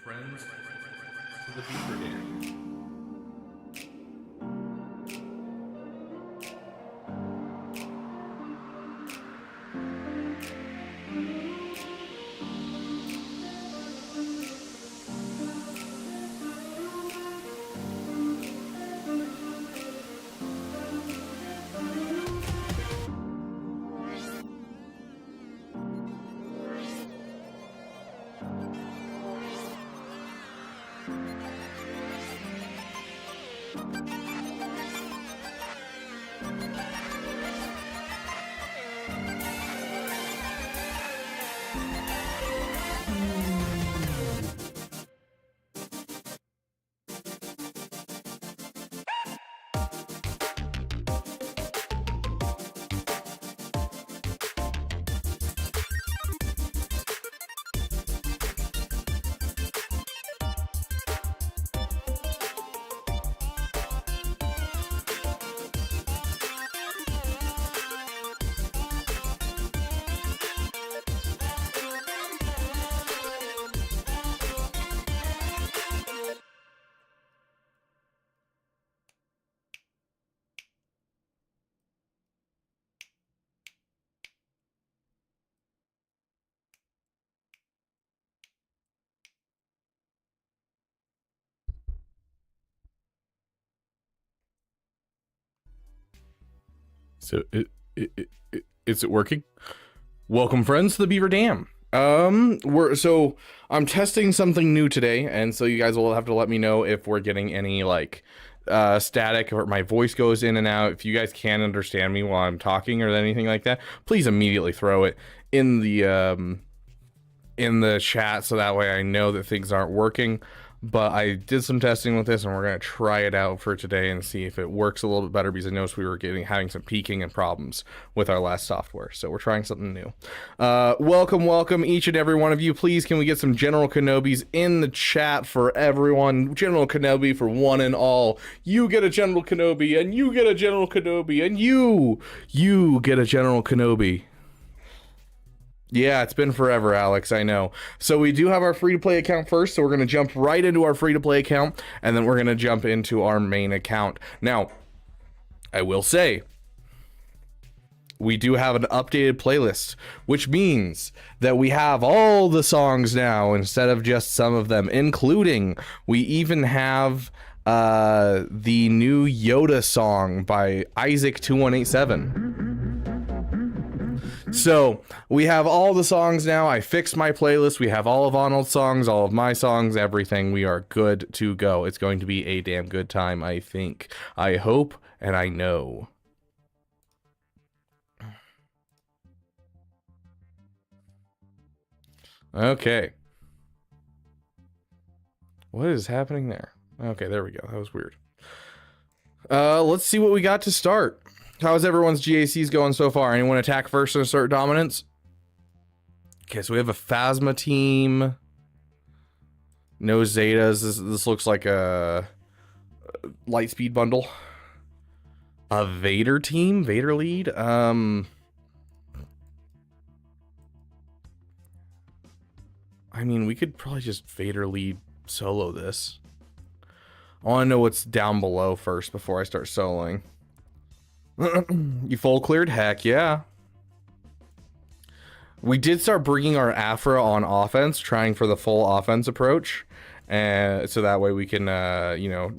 friends to the Beaver Dam. So is it working? Welcome, friends, to the Beaver Dam. I'm testing something new today, and so you guys will have to let me know if we're getting any like static or my voice goes in and out. If you guys can't understand me while I'm talking or anything like that, please immediately throw it in the chat so that way I know that things aren't working. But I did some testing with this, and we're going to try it out for today and see if it works a little bit better, because I noticed we were having some peaking and problems with our last software. So we're trying something new. Welcome, each and every one of you. Please, can we get some General Kenobis in the chat for everyone? General Kenobi for one and all. You get a General Kenobi, and you get a General Kenobi, and you get a General Kenobi. Yeah, it's been forever, Alex, I know. So we do have our free-to-play account first, so we're going to jump right into our free-to-play account, and then we're going to jump into our main account. Now, I will say, we do have an updated playlist, which means that we have all the songs now instead of just some of them, including we even have the new Yoda song by Isaac2187. So we have all the songs now. I fixed my playlist. We have all of Arnold's songs, all of my songs, everything. We are good to go. It's going to be a damn good time, I think. I hope, and I know. Okay. What is happening there? Okay, there we go. That was weird. Let's see what we got to start. How's everyone's GACs going so far? Anyone attack first and assert dominance? Okay, so we have a Phasma team. No Zetas. This looks like a Lightspeed bundle. A Vader team? Vader lead? I mean, we could probably just Vader lead solo this. I want to know what's down below first before I start soloing. You full cleared? Heck yeah. We did start bringing our Afra on offense, trying for the full offense approach, and so that way we can you know,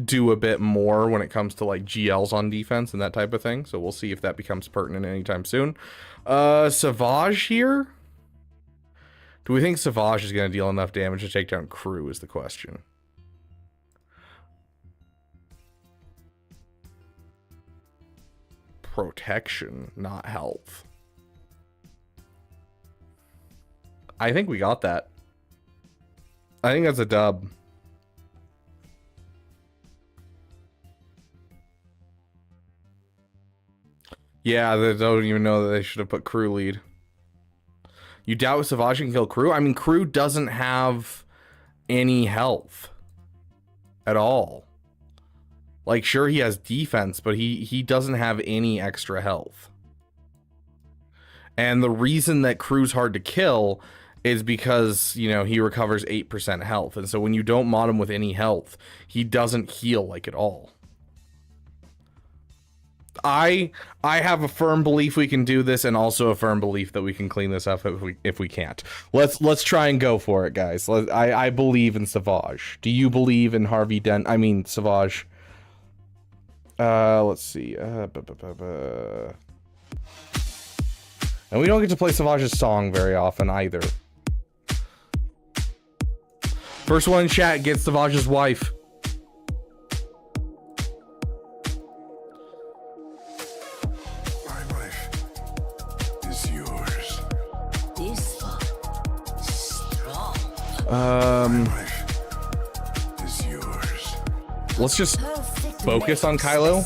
do a bit more when it comes to like GLs on defense and that type of thing. So we'll see if that becomes pertinent anytime soon. Savage here. Do we think Savage is going to deal enough damage to take down Crew is the question. Protection, not health. I think we got that. I think that's a dub. Yeah, they don't even know that they should have put Crew lead. You doubt Savage can kill Crew? I mean, Crew doesn't have any health at all. Like, sure, he has defense, but he doesn't have any extra health. And the reason that Crew's hard to kill is because, you know, he recovers 8% health. And so when you don't mod him with any health, he doesn't heal like at all. I have a firm belief we can do this, and also a firm belief that we can clean this up if we can't. Let's try and go for it, guys. I believe in Savage. Do you believe in Harvey Dent? I mean Savage. Let's see. And we don't get to play Savage's song very often either. First one in chat gets Savage's wife. Let's just focus on Kylo,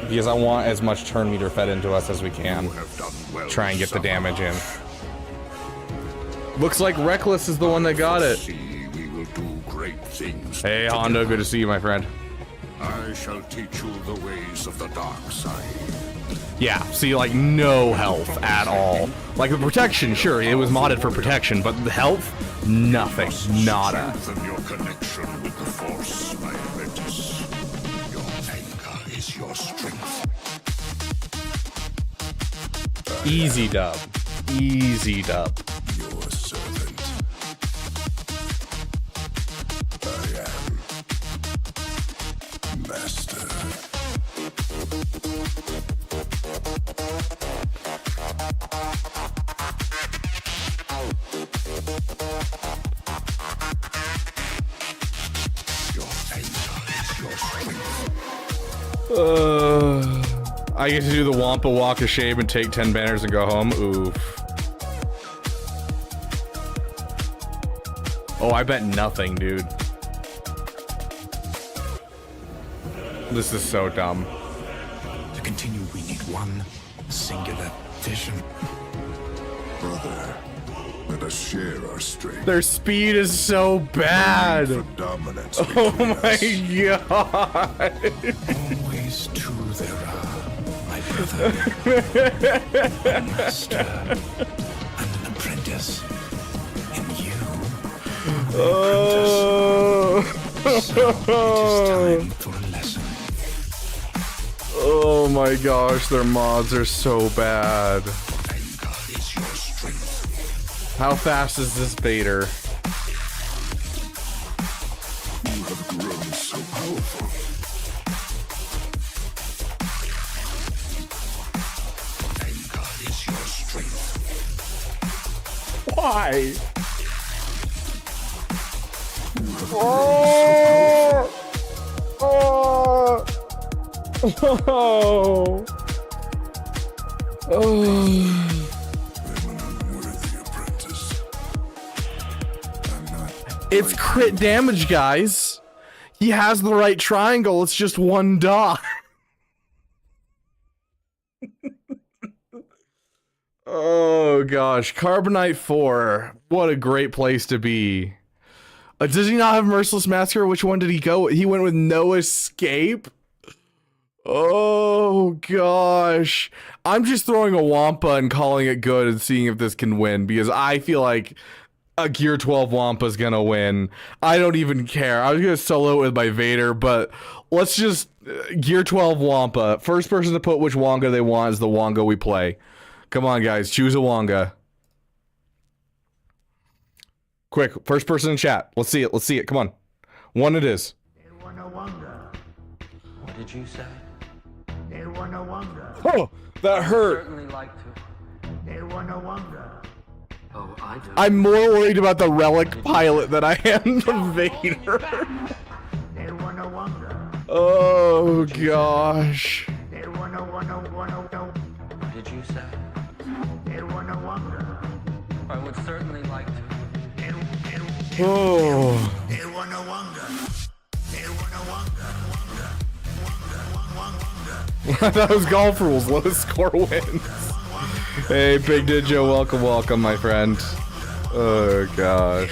because I want as much turn meter fed into us as we can. Try and get the damage in. Looks like Reckless is the one that got it. Hey Hondo, good to see you, my friend. I shall teach you the ways of the dark side. Yeah, see, like, no health at all. Like, the protection, sure, it was modded for protection, but the health, nothing, nada. Strengthen your connection with the Force, my apprentice. Your anger is your strength. Easy dub. Easy dub. Your servant. I am master. I get to do the Wampa walk of shame and take 10 banners and go home. Oof. Oh, I bet nothing, dude. This is so dumb. To continue, we need one singular vision. Brother, let us share our strength. Their speed is so bad. For dominance. Oh my god. Always two there are, my brother. A master and an apprentice. In you, Oh. so it is time for a lesson. Oh my gosh, their mods are so bad. Anger is your strength. How fast is this Vader? You have grown so powerful. Anger is your strength. Why? Oh! Oh! Oh! Oh! I'm an unworthy apprentice. I'm not. It's crit damage, guys. He has the right triangle. It's just one dot. Oh gosh, Carbonite 4. What a great place to be. Does he not have Merciless Massacre? Which one did he go? He went with No Escape? Oh gosh. I'm just throwing a Wampa and calling it good and seeing if this can win, because I feel like a Gear 12 Wampa's gonna win. I don't even care. I was gonna solo it with my Vader, but let's just Gear 12 Wampa. First person to put which Wonga they want is the Wonga we play. Come on, guys, choose a Wonga. Quick, first person in chat. Let's see it. Let's see it. Come on. One it is. They want a Wonga. What did you say? They want a Wonga. Oh, that hurt. Certainly like to. They want a Wonga. Oh, I do. I'm more worried about the relic pilot than I am the Vader. They want a Wonga. Oh gosh. They want a Wonga. What did you say? They want a Wonga. I would certainly like to. Oh. They want a Wonga. They want a Wonga. That was golf rules. Lowest score wins. Hey, Big Ninja, welcome, welcome, my friend. Oh gosh.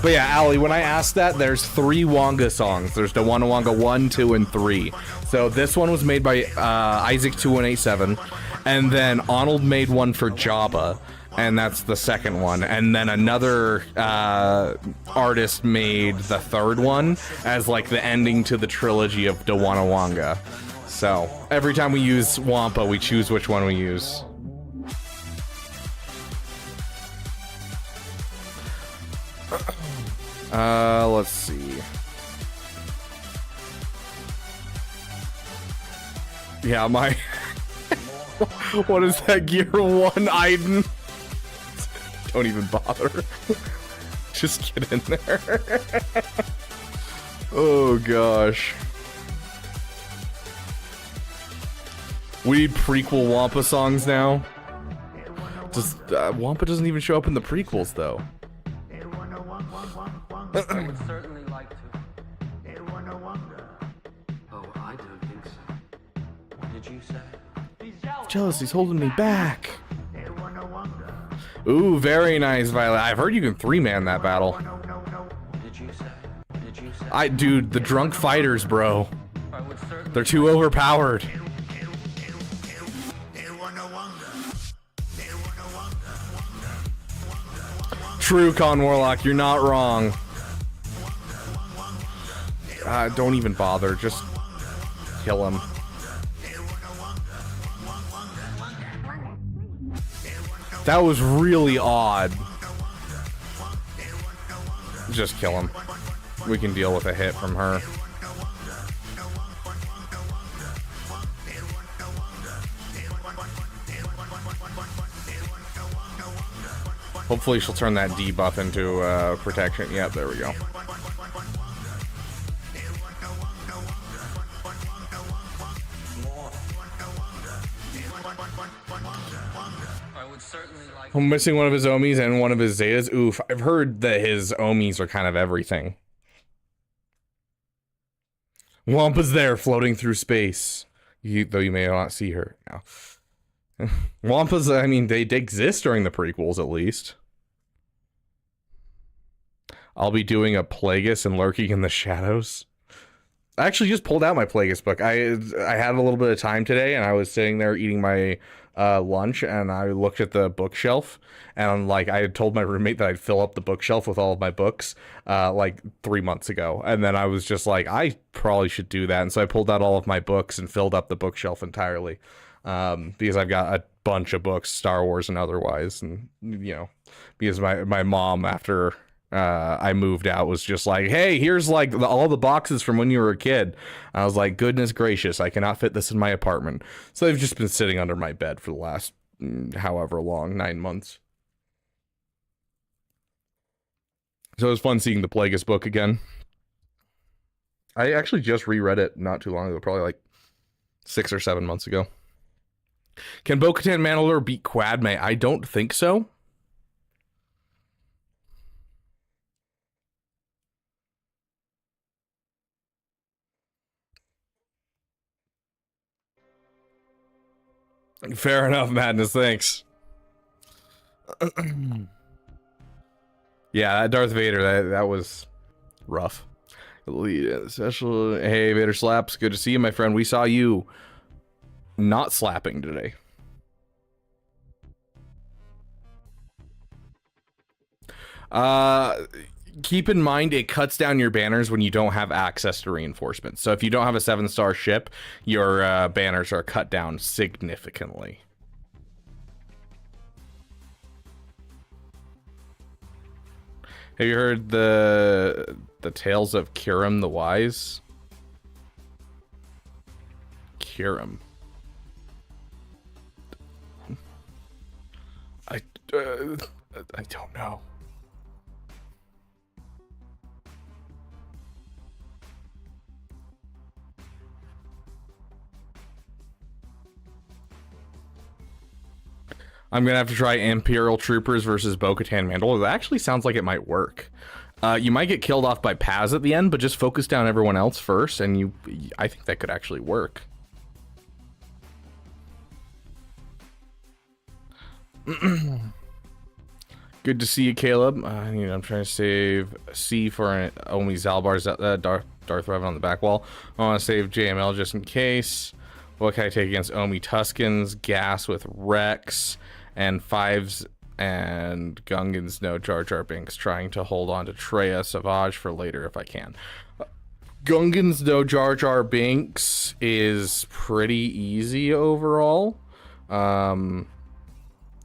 But yeah, Allie, when I asked that, there's 3 Wonga songs. There's the Wonga 1, 2, and 3. So this one was made by Isaac2187, and then Arnold made one for Jabba, and that's the second one. And then another artist made the third one as like the ending to the trilogy of the Wonga. So every time we use Wampa, we choose which one we use. Let's see. Yeah, my... What is that? Gear 1 Iden? Don't even bother. Just get in there. Oh, gosh. We need prequel Wampa songs now. Wampa doesn't even show up in the prequels, though. I would certainly like to. Oh, I don't think so. Did you say? Jealous, he's holding me back. Ooh, very nice, Violet. I've heard you can 3-man that battle. Did you say? Dude, the drunk fighters, bro. They're too overpowered. True, Con Warlock, you're not wrong. Don't even bother, just kill him. That was really odd. Just kill him. We can deal with a hit from her. Hopefully she'll turn that debuff into protection. Yep, there we go. I'm missing one of his Omis and one of his Zetas. Oof, I've heard that his Omis are kind of everything. Wampa's there, floating through space. Though you may not see her now. Wampa's, I mean, they exist during the prequels, at least. I'll be doing a Plagueis and Lurking in the Shadows. I actually just pulled out my Plagueis book. I had a little bit of time today, and I was sitting there eating my lunch, and I looked at the bookshelf, and like I had told my roommate that I'd fill up the bookshelf with all of my books like 3 months ago, and then I was just like, I probably should do that, and so I pulled out all of my books and filled up the bookshelf entirely, because I've got a bunch of books, Star Wars and otherwise, and you know, because my mom, after I moved out, was just like, hey, here's like all the boxes from when you were a kid. I was like, goodness gracious, I cannot fit this in my apartment. So they've just been sitting under my bed for the last however long, 9 months. So it was fun seeing the Plagueis book again. I actually just reread it not too long ago, probably like 6 or 7 months ago. Can Bo-Katan Mandalore beat Quadme? I don't think so. Fair enough, Madness, thanks. Yeah, that Darth Vader, that was rough. Special. Hey, Vader Slaps, good to see you, my friend. We saw you not slapping today. Keep in mind, it cuts down your banners when you don't have access to reinforcements. So if you don't have a 7-star ship, your banners are cut down significantly. Have you heard the tales of Kirim the Wise? Kirim. I don't know. I'm gonna have to try Imperial Troopers versus Bo-Katan Mandalore. That actually sounds like it might work. You might get killed off by Paz at the end, but just focus down everyone else first, and I think that could actually work. Good to see you, Caleb. I'm trying to save C for an Omi Zalbar's Darth Revan on the back wall. I want to save JML just in case. What can I take against Omi Tuskens? Gas with Rex and Fives and Gungans. No Jar Jar Binks. Trying to hold on to Treya Savage for later if I can. Gungans no Jar Jar Binks is pretty easy overall.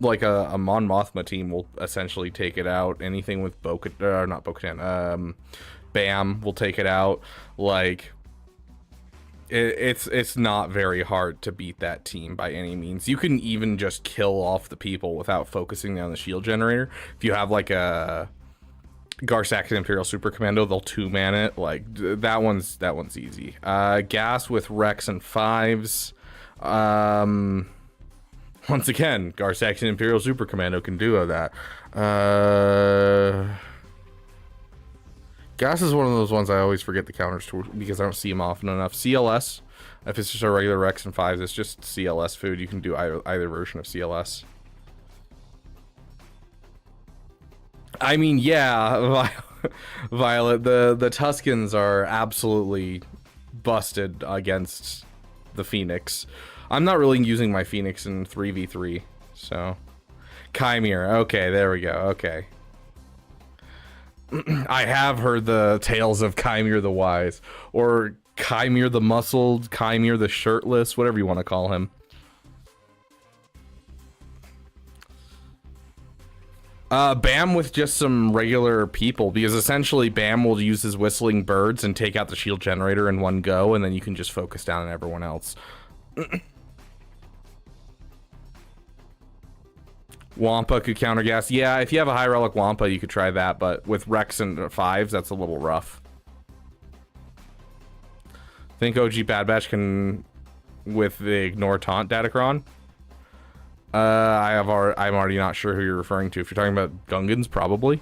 Like a Mon Mothma team will essentially take it out. Anything with not Bo-Katan, Bam will take it out. Like it's not very hard to beat that team by any means. You can even just kill off the people without focusing on the shield generator. If you have like a Garsaxan Imperial Super Commando, they'll 2-man it. Like that one's easy. Gas with Rex and Fives. Once again, Garsaxan Imperial Super Commando can do that. Gas is one of those ones I always forget the counters to because I don't see them often enough. CLS, if it's just a regular Rex and Fives, it's just CLS food. You can do either version of CLS. I mean, yeah, Violet, the Tuskens are absolutely busted against the Phoenix. I'm not really using my Phoenix in 3v3, so. Chimere, okay, there we go, okay. I have heard the tales of Chimere the Wise, or Chimere the Muscled, Chimere the Shirtless, whatever you want to call him. Bam with just some regular people, because essentially Bam will use his whistling birds and take out the shield generator in one go, and then you can just focus down on everyone else. Wampa could counter gas. Yeah, if you have a high relic Wampa, you could try that, but with Rex and Fives, that's a little rough. Think OG Bad Batch can with the ignore taunt datacron. I'm already not sure who you're referring to. If you're talking about Gungans, probably.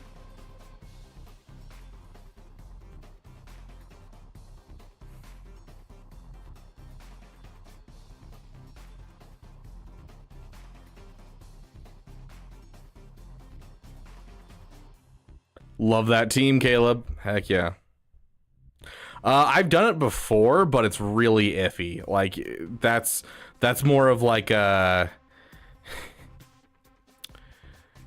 Love that team, Caleb. Heck yeah. I've done it before, but it's really iffy. Like that's more of like a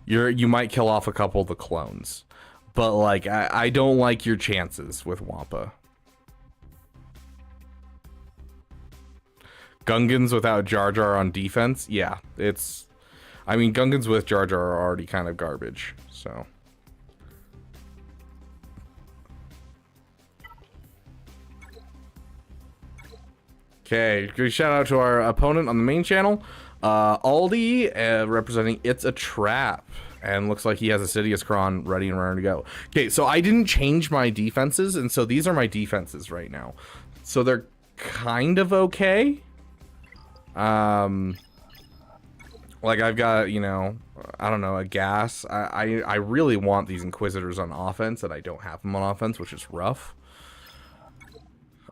you might kill off a couple of the clones, but like I don't like your chances with Wampa. Gungans without Jar Jar on defense, yeah, I mean Gungans with Jar Jar are already kind of garbage, so. Okay, good shout out to our opponent on the main channel, Aldi, representing It's a Trap, and looks like he has a Sidious Cron ready and raring to go. Okay, so I didn't change my defenses, and so these are my defenses right now. So they're kind of okay. Like I've got, you know, I don't know, a gas. I really want these Inquisitors on offense, and I don't have them on offense, which is rough.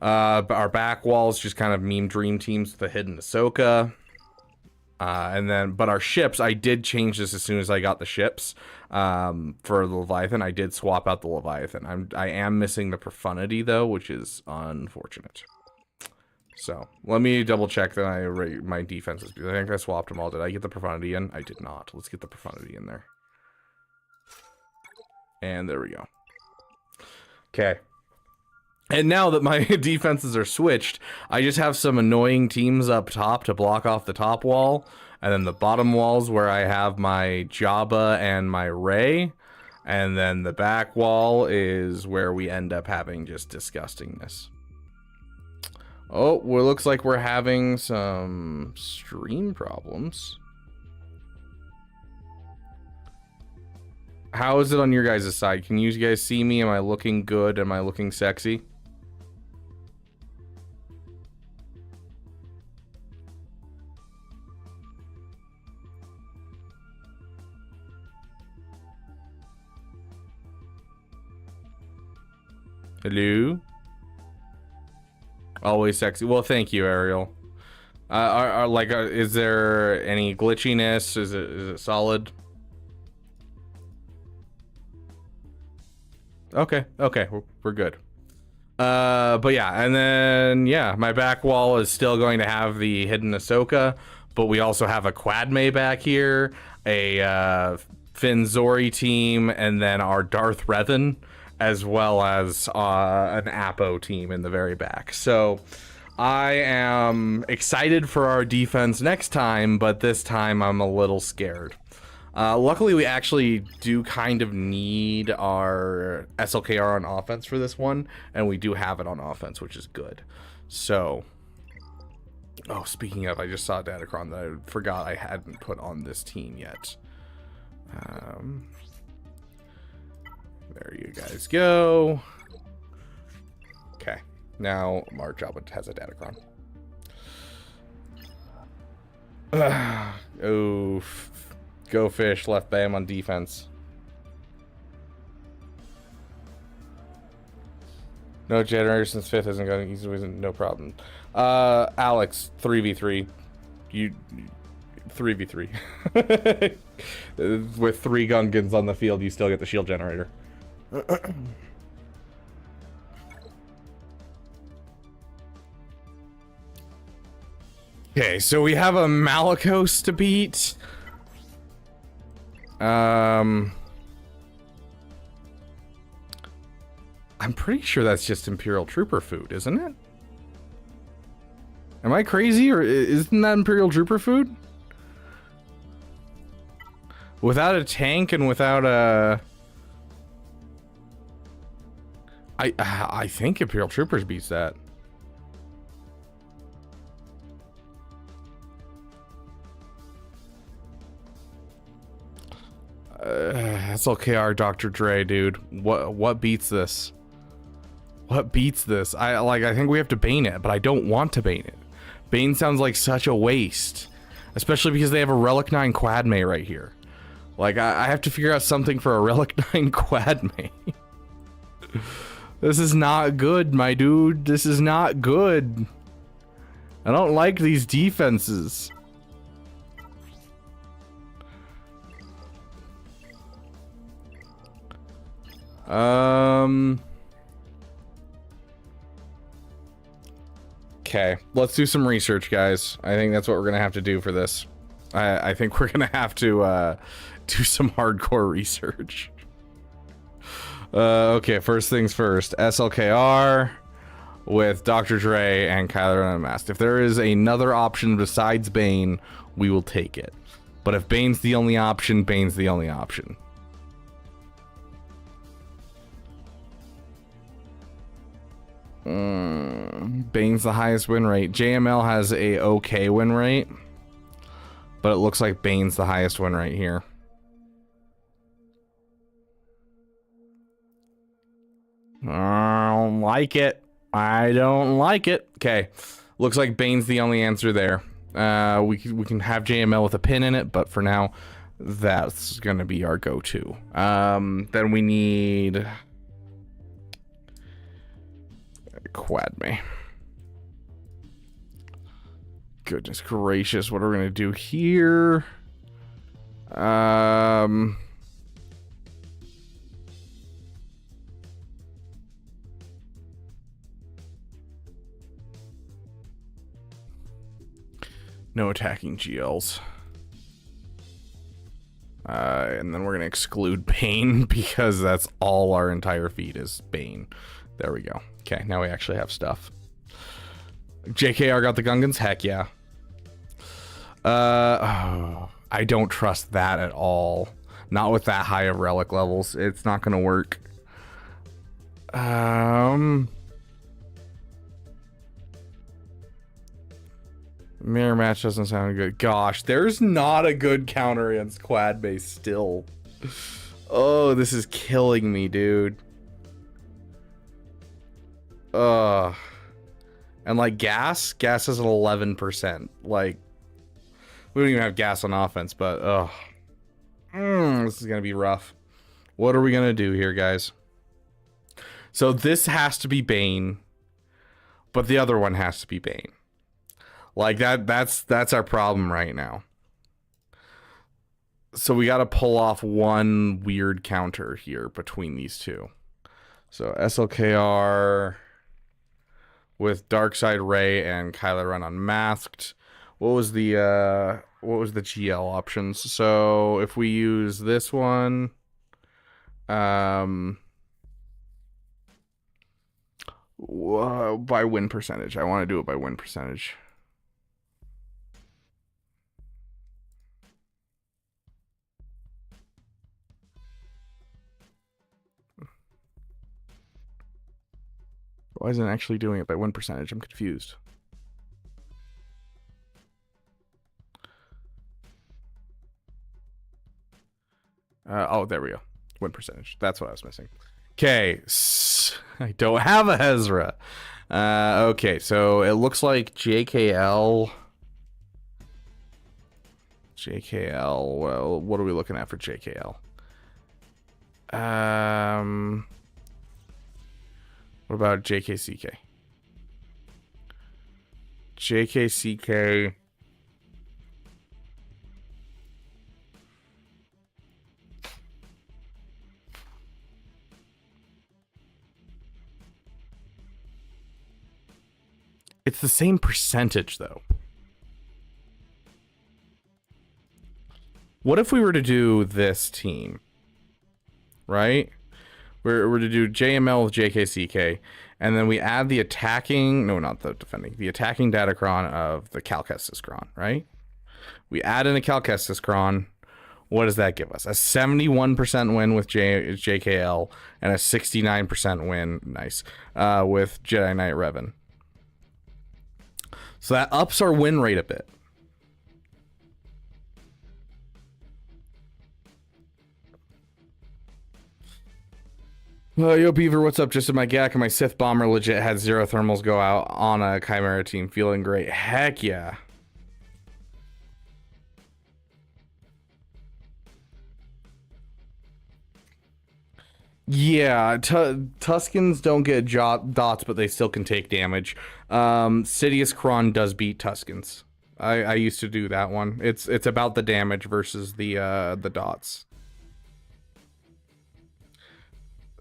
But our back walls just kind of meme dream teams with a hidden Ahsoka. But our ships, I did change this as soon as I got the ships. For the Leviathan, I did swap out the Leviathan. I am missing the Profundity though, which is unfortunate. So let me double check that I rate my defenses. I think I swapped them all. Did I get the Profundity in? I did not. Let's get the Profundity in there. And there we go. Okay. And now that my defenses are switched, I just have some annoying teams up top to block off the top wall. And then the bottom walls where I have my Jabba and my Rey. And then the back wall is where we end up having just disgustingness. Oh, well, looks like we're having some stream problems. How is it on your guys' side? Can you guys see me? Am I looking good? Am I looking sexy? Hello? Always sexy. Well, thank you, Ariel. Is there any glitchiness? Is it solid? Okay, we're good. But yeah, and then yeah, my back wall is still going to have the hidden Ahsoka, but we also have a Quadme back here, a Finn Zori team, and then our Darth Revan, as well as an Apo team in the very back. So I am excited for our defense next time, but this time I'm a little scared. Luckily, we actually do kind of need our SLKR on offense for this one, and we do have it on offense, which is good. So, oh, speaking of, I just saw a datacron that I forgot I hadn't put on this team yet. There you guys go. Okay, now our job has a datacron. Oh. Go fish, left Bam on defense. No generator since 5th isn't going easily, no problem. Alex, 3v3. You 3v3. With 3 Gungans on the field, you still get the shield generator. Okay, so we have a Malicos to beat. I'm pretty sure that's just Imperial Trooper food, isn't it? Am I crazy, or isn't that Imperial Trooper food? Without a tank and without a... I think Imperial Troopers beats that. SLKR Dr. Dre, dude. What beats this? What beats this? I think we have to Bane it, but I don't want to Bane it. Bane sounds like such a waste. Especially because they have a Relic 9 Quadme right here. Like, I have to figure out something for a Relic 9 Quadme. This is not good, my dude. This is not good. I don't like these defenses. Okay, let's do some research, guys. I think that's what we're gonna have to do for this. I think we're gonna have to do some hardcore research. Okay, first things first. SLKR with Dr. Dre and Kyler Unmasked. If there is another option besides Bane, we will take it. But if Bane's the only option, Bane's the only option. Bane's the highest win rate. JML has a okay win rate, but it looks like Bane's the highest win rate here. I don't like it. I don't like it. Okay, looks like Bane's the only answer there. We can have JML with a pin in it, but for now, that's gonna be our go-to. Then we need Quadme. Goodness gracious, what are we gonna do here? No attacking GLs. And then we're gonna exclude Bane because that's all our entire feed is Bane. There we go. Okay, now we actually have stuff. JKR got the Gungans? Heck yeah. Oh, I don't trust that at all. Not with that high of relic levels. It's not gonna work. Mirror match doesn't sound good. Gosh, there's not a good counter against quad base still. Oh, this is killing me, dude. And like gas is an 11%. Like, we don't even have gas on offense, but this is gonna be rough. What are we gonna do here, guys? So this has to be Bane, but the other one has to be Bane. Like that's our problem right now. So we got to pull off one weird counter here between these two. So SLKR with Darkside Ray and Kylo Ren unmasked. What was the GL options? So if we use this one, by win percentage. I want to do it by win percentage. Why isn't it actually doing it by win percentage? I'm confused. Oh, there we go. Win percentage. That's what I was missing. Okay. I don't have a Hezra. Okay, so it looks like JKL. Well, what are we looking at for JKL? What about JKCK? JKCK. It's the same percentage, though. What if we were to do this team? Right? We're to do JML with JKCK, and then we add the attacking... No, not the defending. The attacking datacron of the Cal Kestis Cron, right? We add in a Cal Kestis Cron. What does that give us? A 71% win with JKL and a 69% win, nice, with Jedi Knight Revan. So that ups our win rate a bit. Yo, Beaver, what's up? Just in my GAC and my Sith Bomber legit had 0 thermals go out on a Chimera team. Feeling great. Heck yeah. Yeah, Tuskens don't get dots, but they still can take damage. Sidious Cron does beat Tuskens. I used to do that one. It's about the damage versus the dots.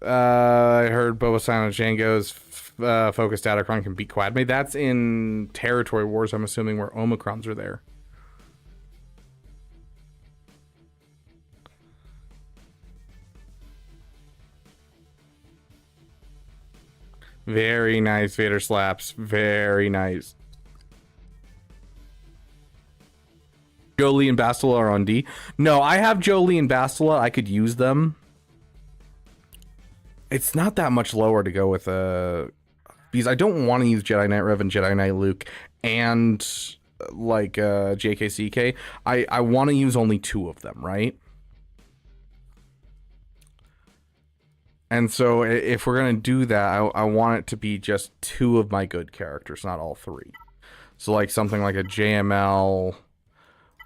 I heard Boba Silent Django's focused datacron can beat Quadme. That's in Territory Wars, I'm assuming, where Omicrons are there. Very nice, Vader slaps. Very nice. Jolie and Bastila are on D. No, I have Jolie and Bastila. I could use them. It's not that much lower to go with because I don't want to use Jedi Knight Revan, Jedi Knight Luke, and like JKCK. I want to use only 2 of them, right? And so if we're going to do that, I want it to be just 2 of my good characters, not all 3. So like something like a JML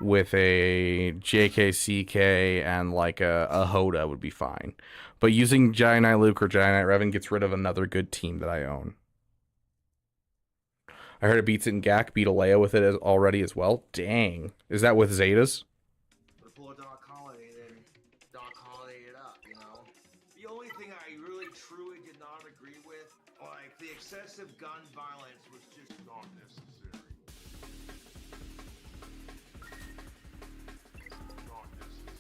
with a JKCK and like a Hoda would be fine. But using Jedi Knight Luke or Jedi Knight Revan gets rid of another good team that I own. I heard it beats it in GAC, beat a Leia with it already as well. Dang. Is that with Zetas? Before Dark Holiday, then Dark Holiday it up, you know? The only thing I really truly did not agree with, like, the excessive gun violence was just not necessary. Not necessary.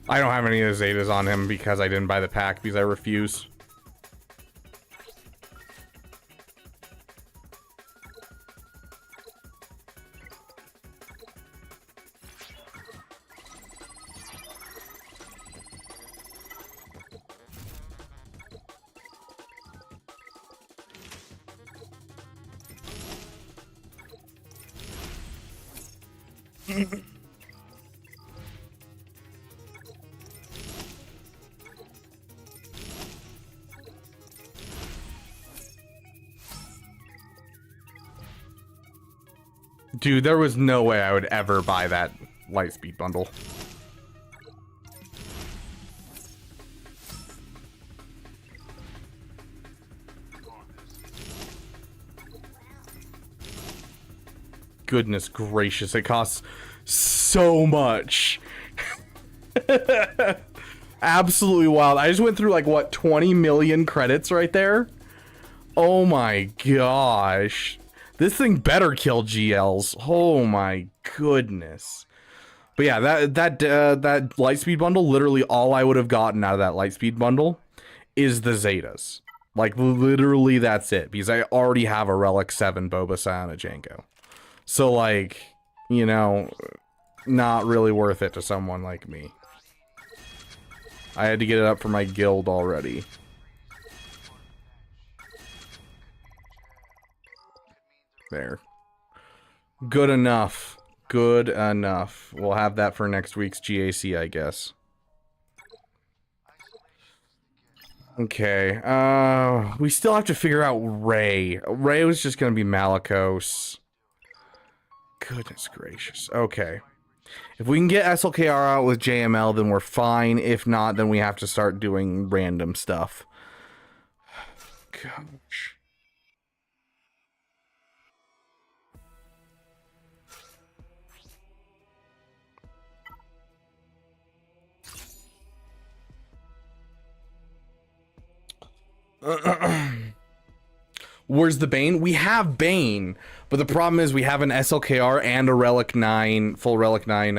I don't have any of the Zetas on him because I didn't buy the pack because I refuse. Dude, there was no way I would ever buy that Lightspeed bundle. goodness gracious, it costs so much. Absolutely wild. I just went through like what, 20 million credits right there. Oh my gosh, this thing better kill GLs. Oh my goodness. But yeah, that Lightspeed bundle, literally all I would have gotten out of that Lightspeed bundle is the Zetas. Like literally that's it, because I already have a Relic 7 Boba Scion Jango. So like, you know, not really worth it to someone like me. I had to get it up for my guild already. There. Good enough. Good enough. We'll have that for next week's GAC, I guess. Okay. We still have to figure out Ray. Ray was just gonna be Malicos. Goodness gracious. Okay. If we can get SLKR out with JML, then we're fine. If not, then we have to start doing random stuff. Gosh. Where's the Bane? We have Bane, but the problem is we have an SLKR and a Relic 9, full Relic 9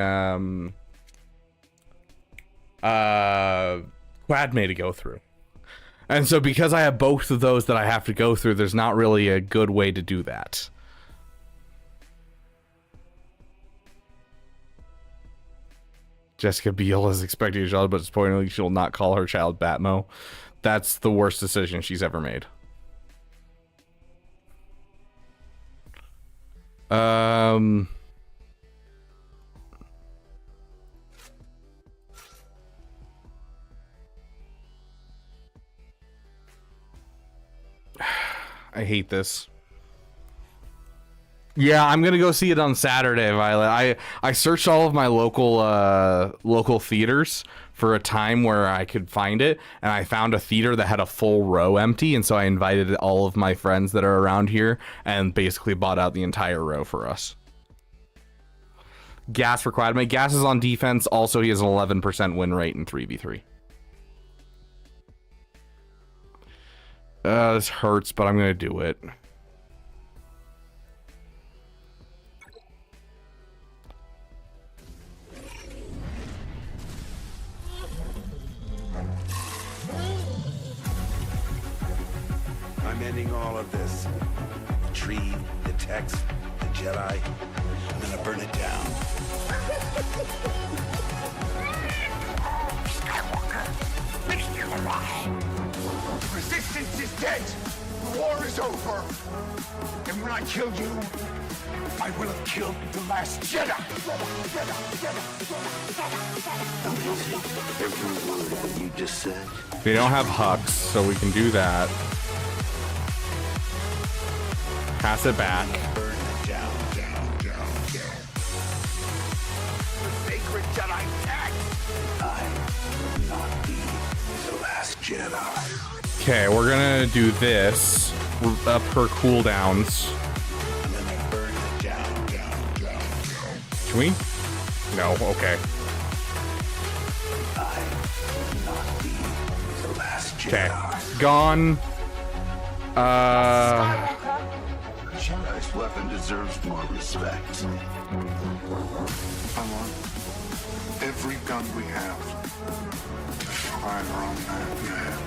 Quadme to go through. And so because I have both of those that I have to go through, there's not really a good way to do that. Jessica Biel is expecting a child, but disappointingly she'll not call her child Batmo. That's the worst decision she's ever made. I hate this. Yeah, I'm gonna go see it on Saturday, Violet. I searched all of my local theaters for a time where I could find it, and I found a theater that had a full row empty, and so I invited all of my friends that are around here and basically bought out the entire row for us. Gas for Quadmate. Gas is on defense. Also, he has an 11% win rate in 3v3. This hurts, but I'm gonna do it. I'm ending all of this. The tree, the text, the Jedi. I'm gonna burn it down. Resistance is dead! The war is over! And when I kill you, I will have killed the last Jedi! Every word that you just said. They don't have Hux, so we can do that. Pass it back. Burn it down, down, down, down. The sacred Jedi text! I will not be the last Jedi. Okay, we're gonna do this. Up her cooldowns. I'm gonna burn it down, down, down, down. Can we? No, okay. I will not be the last Okay. Jedi. Gone. Jedi's weapon deserves more respect. I want every gun we have to fire on that man.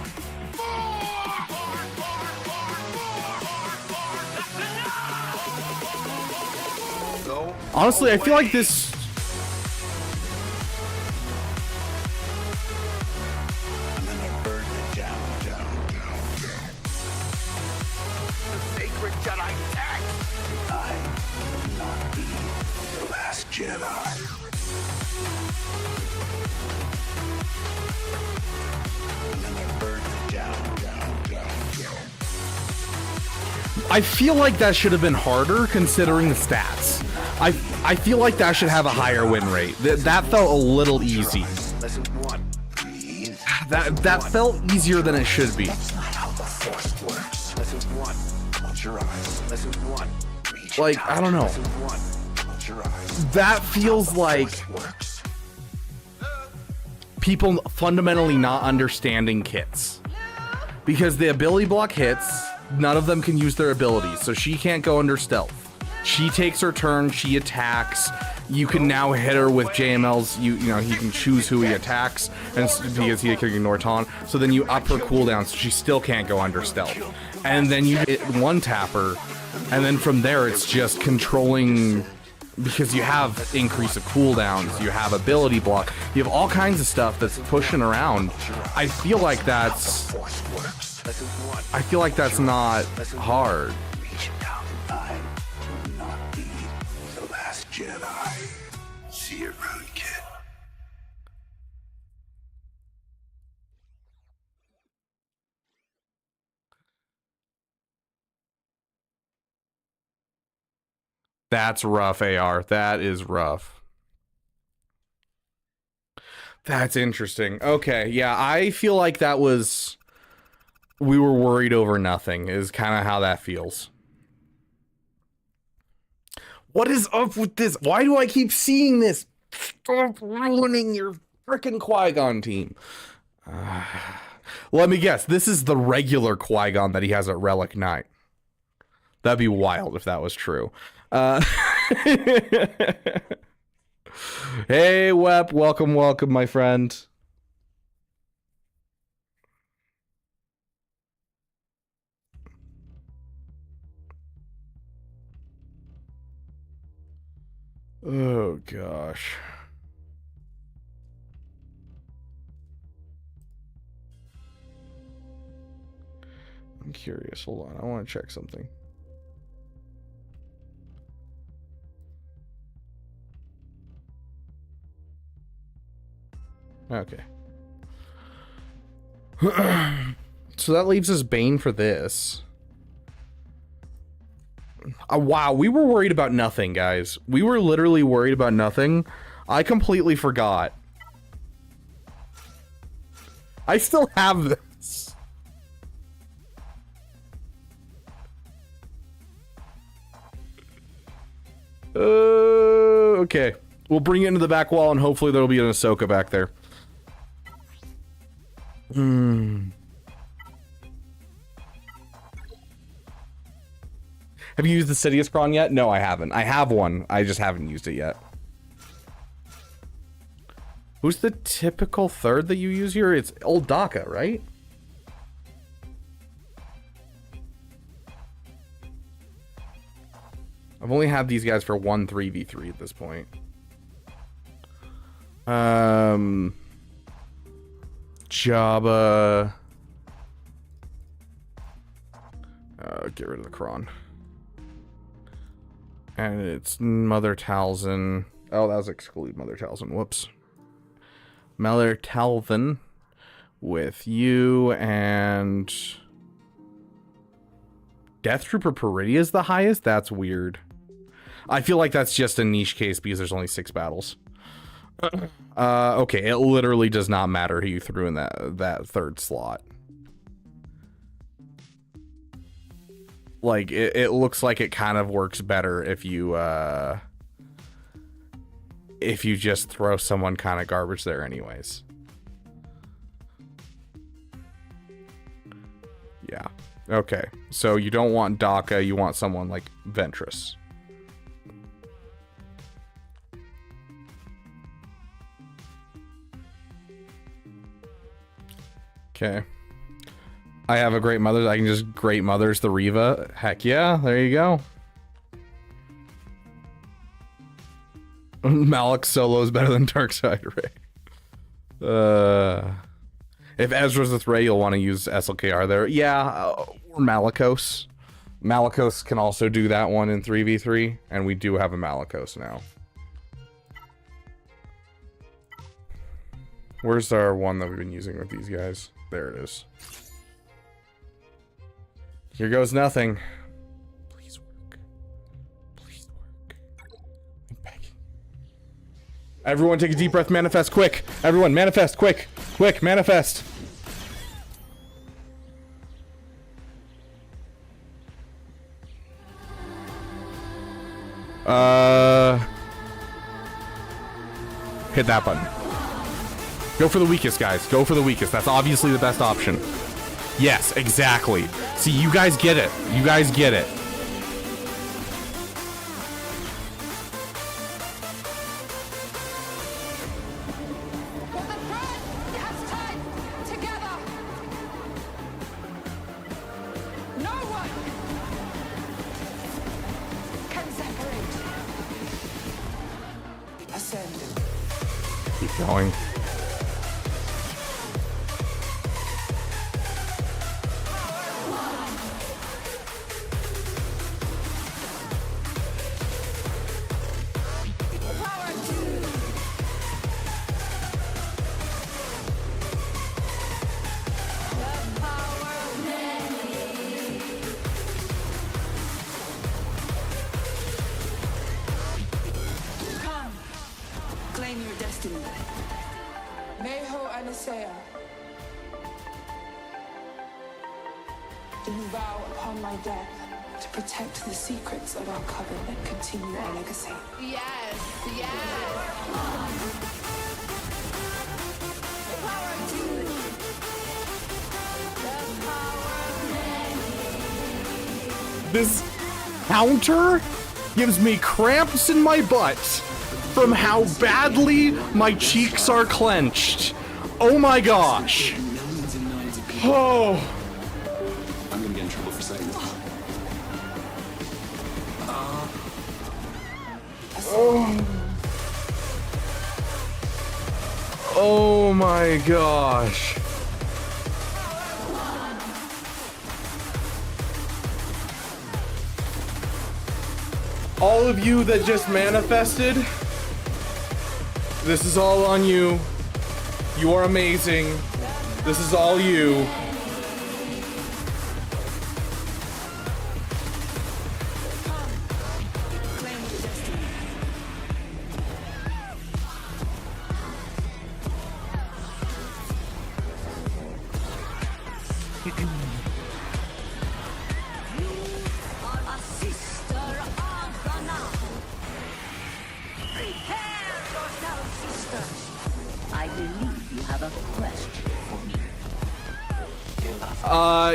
Honestly, I feel like this... I'm gonna burn it down, down, down, down. The sacred Jedi text! I will not be the last Jedi. I'm gonna burn it down, down, down, down. I feel like that should have been harder considering the stats. I feel like that should have a higher win rate. That felt a little easy. Lesson one, please. That felt easier than it should be. That's not how the Force works. Lesson one, close your eyes. Lesson one, reach Like, out. I don't know. Lesson one, that feels like people fundamentally not understanding kits. Because the ability block hits, none of them can use their abilities, so she can't go under stealth. She takes her turn, she attacks. You can now hit her with JMLs. You know, he can choose who he attacks, and because he can ignore taunt. So then you up her cooldown, so she still can't go under stealth. And then you hit one tapper, and then from there it's just controlling, because you have increase of cooldowns, you have ability block, you have all kinds of stuff that's pushing around. I feel like that's not hard. Jedi. See your road, kid. That's rough, AR. That is rough. That's interesting. Okay, yeah, I feel like that was... We were worried over nothing, is kind of how that feels. What is up with this? Why do I keep seeing this? Stop ruining your frickin' Qui-Gon team. Let me guess. This is the regular Qui-Gon that he has at Relic Night. That'd be wild if that was true. Hey, Wep. Welcome, welcome, my friend. Oh, gosh. I'm curious. Hold on. I want to check something. Okay. So that leaves us Bane for this. Wow, we were worried about nothing, guys. We were literally worried about nothing. I completely forgot. I still have this. Okay. We'll bring it into the back wall, and hopefully there'll be an Ahsoka back there. Have you used the Sidious cron yet? No, I haven't. I have one. I just haven't used it yet. Who's the typical third that you use here? It's old Daka, right? I've only had these guys for 1 3v3 at this point. Jabba. Get rid of the cron. And it's Mother Talzin. Oh, that was exclude Mother Talzin. Whoops. Mother Talzin with you, and Death Trooper Peridia is the highest? That's weird. I feel like that's just a niche case because there's only 6 battles. Okay, it literally does not matter who you threw in that third slot. Like, it looks like it kind of works better if you just throw someone kind of garbage there anyways. Yeah. Okay. So you don't want Daka, you want someone like Ventress. Okay. I have a Great Mother. I can just Great Mothers the Reva. Heck yeah. There you go. Malik Solo is better than Darkseid Ray. If Ezra's with Ray, you'll want to use SLKR there. Yeah, or Malicos. Malicos can also do that one in 3v3, and we do have a Malicos now. Where's our one that we've been using with these guys? There it is. Here goes nothing. Please work. Please work. I'm begging. Everyone take a deep breath, manifest quick. Everyone, manifest quick. Quick, manifest. hit that button. Go for the weakest, guys. Go for the weakest. That's obviously the best option. Yes, exactly. See, you guys get it. You guys get it. Keep going. Claim your destiny. Neho Anisea. Do you vow upon my death to protect the secrets of our coven and continue our legacy? Yes, yes. This counter gives me cramps in my butt from how badly my cheeks are clenched. Oh my gosh. Oh. I'm gonna get in trouble for saying this. Oh my gosh. All of you that just manifested, this is all on you. You are amazing. This is all you.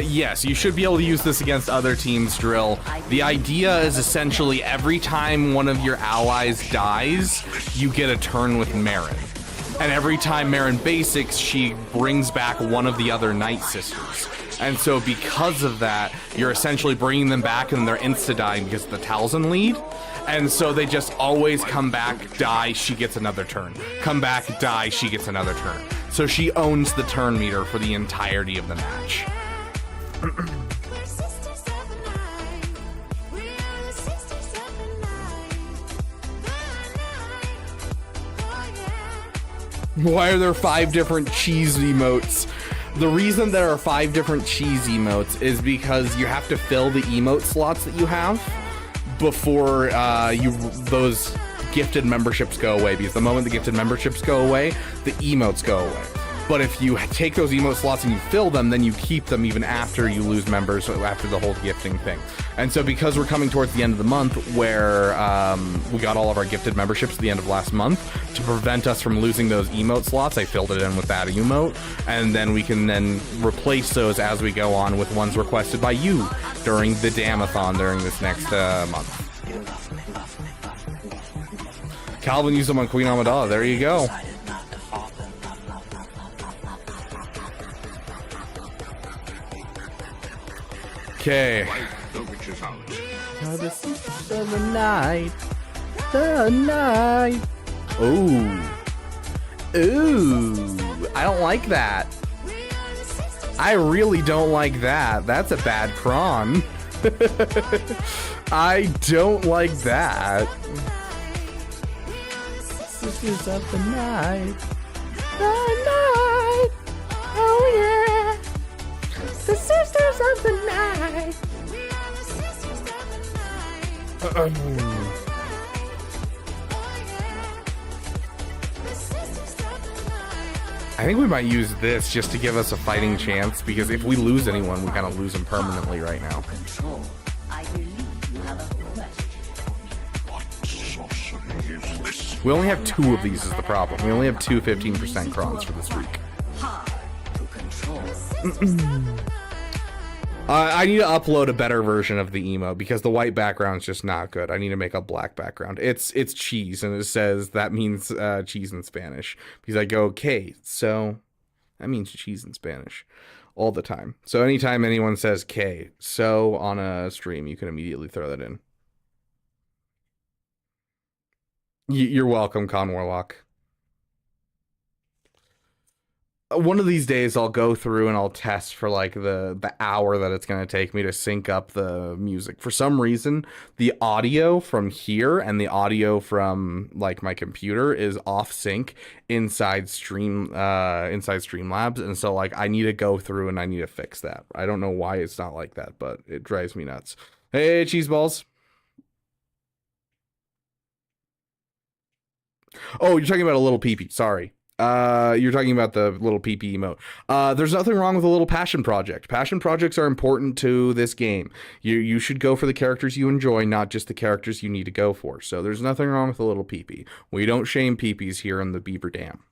Yes, you should be able to use this against other teams, Drill. The idea is essentially every time one of your allies dies, you get a turn with Marin. And every time Marin basics, she brings back one of the other Nightsisters. And so because of that, you're essentially bringing them back and they're insta-dying because of the Talzin lead. And so they just always come back, die, she gets another turn. Come back, die, she gets another turn. So she owns the turn meter for the entirety of the match. Why are there 5 different cheese emotes? The reason there are 5 different cheese emotes is because you have to fill the emote slots that you have before those gifted memberships go away, because the moment the gifted memberships go away, the emotes go away. But if you take those emote slots and you fill them, then you keep them even after you lose members, after the whole gifting thing. And so because we're coming towards the end of the month, where we got all of our gifted memberships at the end of last month, to prevent us from losing those emote slots, I filled it in with that emote, and then we can then replace those as we go on with ones requested by you during the Damathon during this next month. Calvin used them on Queen Amidala. There you go. Okay. The night. Ooh. I don't like that. I really don't like that. That's a bad cron. I don't like that. Sisters of the night. The night. Oh yeah. The sisters of the night. I think we might use this just to give us a fighting chance, because if we lose anyone, we kind of lose them permanently right now. I believe you have a question for me. What sorcery We only have 2 of these is the problem. We only have 2 15% crons for this week. I need to upload a better version of the emote because the white background's just not good. I need to make a black background. It's cheese, and it says that means cheese in Spanish. Because I go, okay, so that means cheese in Spanish all the time. So anytime anyone says K, so on a stream, you can immediately throw that in. You're welcome, Con Warlock. One of these days I'll go through and I'll test for like the hour that it's going to take me to sync up the music. For some reason, the audio from here and the audio from like my computer is off sync inside Streamlabs, and so like I need to go through and I need to fix that. I don't know why it's not like that, but it drives me nuts. Hey, cheese balls. Oh, you're talking about a little peepee. Sorry. You're talking about the little PP emote. There's nothing wrong with a little passion project. Passion projects are important to this game. You should go for the characters you enjoy, not just the characters you need to go for. So there's nothing wrong with a little PP. We don't shame PPs here in the Beaver Dam.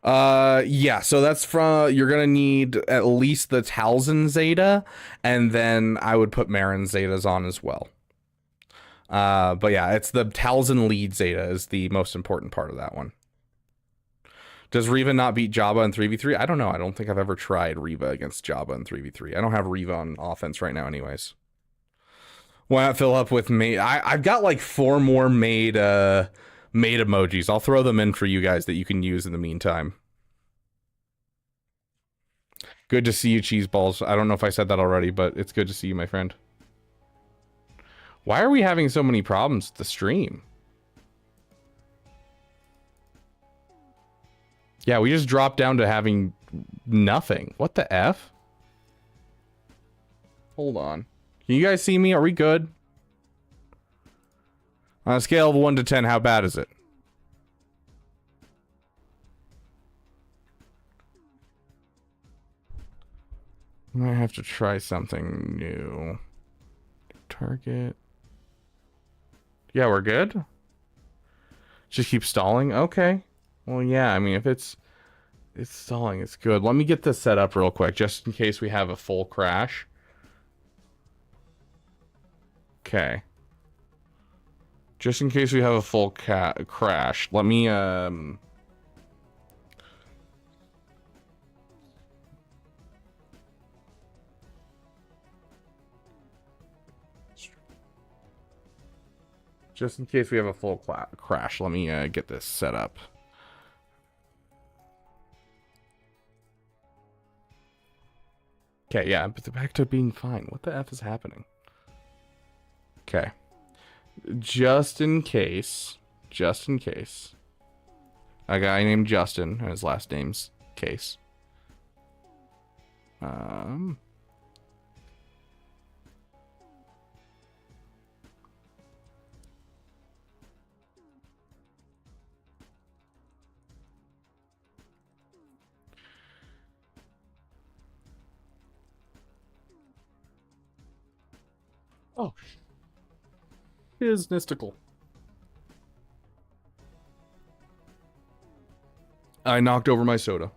Yeah, so that's from, you're gonna need at least the Talzin Zeta, and then I would put Marin Zetas on as well. But yeah, it's the Talzin lead Zeta is the most important part of that one. Does Reva not beat Jabba in 3v3? I don't know. I don't think I've ever tried Reva against Jabba in 3v3. I don't have Reva on offense right now anyways. Why not fill up with made? I've got like 4 more made emojis. I'll throw them in for you guys that you can use in the meantime. Good to see you, cheese balls. I don't know if I said that already, but it's good to see you, my friend. Why are we having so many problems with the stream? Yeah, we just dropped down to having nothing. What the F? Hold on. Can you guys see me? Are we good? On a scale of 1 to 10, how bad is it? I might have to try something new. Target. Yeah, we're good. Just keep stalling. Okay. Well, yeah. I mean, if it's stalling, it's good. Let me get this set up real quick, just in case we have a full crash. Okay. Just in case we have a full crash. Let me just in case we have a full crash, let me get this set up. Okay, yeah, but back to being fine. What the F is happening? Okay. Just in case. A guy named Justin, and his last name's Case. Oh, is mystical. I knocked over my soda.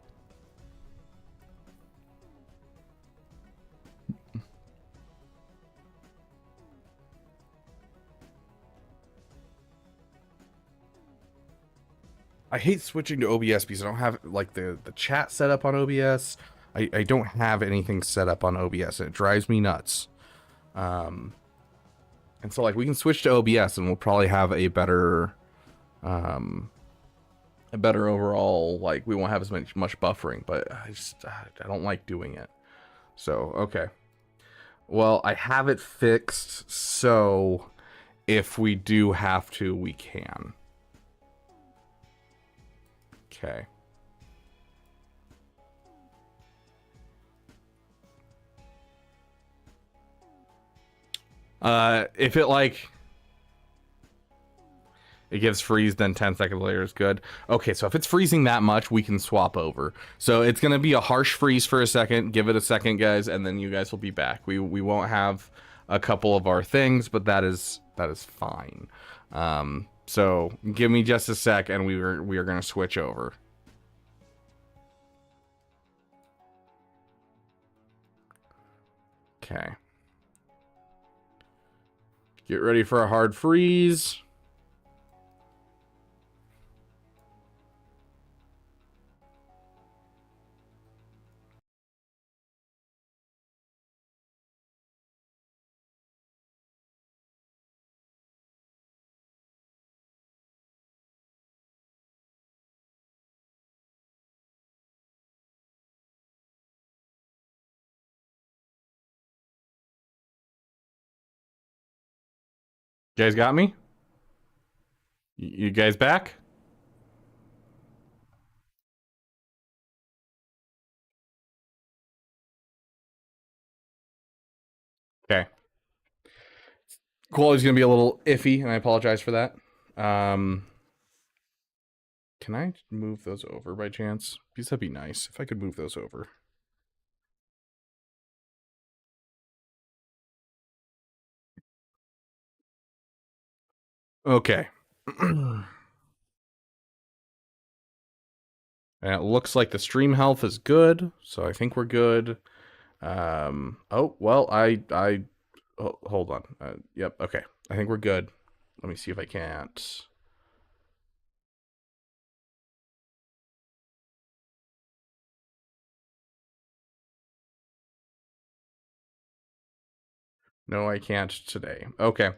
I hate switching to OBS because I don't have like the chat set up on OBS. I don't have anything set up on OBS. It drives me nuts. And so like we can switch to OBS and we'll probably have a better overall, like we won't have as much buffering, but I don't like doing it. So, okay. Well, I have it fixed, so if we do have to, we can. Okay. It gives freeze, then 10 seconds later is good. Okay, so if it's freezing that much, we can swap over. So it's going to be a harsh freeze for a second. Give it a second, guys, and then you guys will be back. We won't have a couple of our things, but that is fine. So give me just a sec, and we are going to switch over. Okay. Get ready for a hard freeze. You guys got me? You guys back? Okay. Quality's gonna be a little iffy, and I apologize for that. Can I move those over by chance? Because that'd be nice if I could move those over. Okay. And it looks like the stream health is good, so I think we're good. Oh, well, oh, hold on. Yep, okay. I think we're good. Let me see if I can't. No, I can't today. Okay.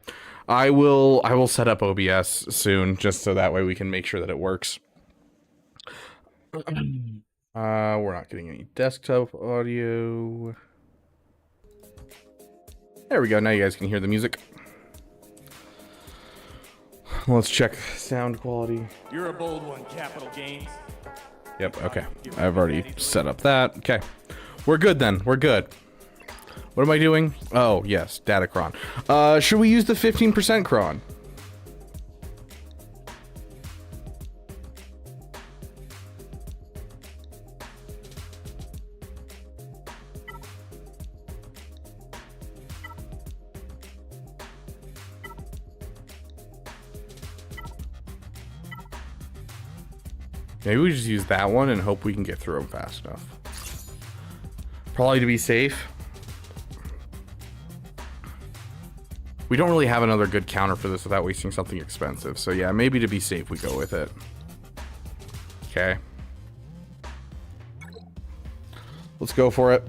I will set up OBS soon, just so that way we can make sure that it works. We're not getting any desktop audio. There we go. Now you guys can hear the music. Let's check sound quality. You're a bold one, Capital Games. Yep, okay. I've already set up that. Okay. We're good then. We're good. What am I doing? Oh, yes, datacron. Should we use the 15% cron? Maybe we just use that one and hope we can get through them fast enough. Probably to be safe. We don't really have another good counter for this without wasting something expensive. So yeah, maybe to be safe, we go with it. Okay. Let's go for it.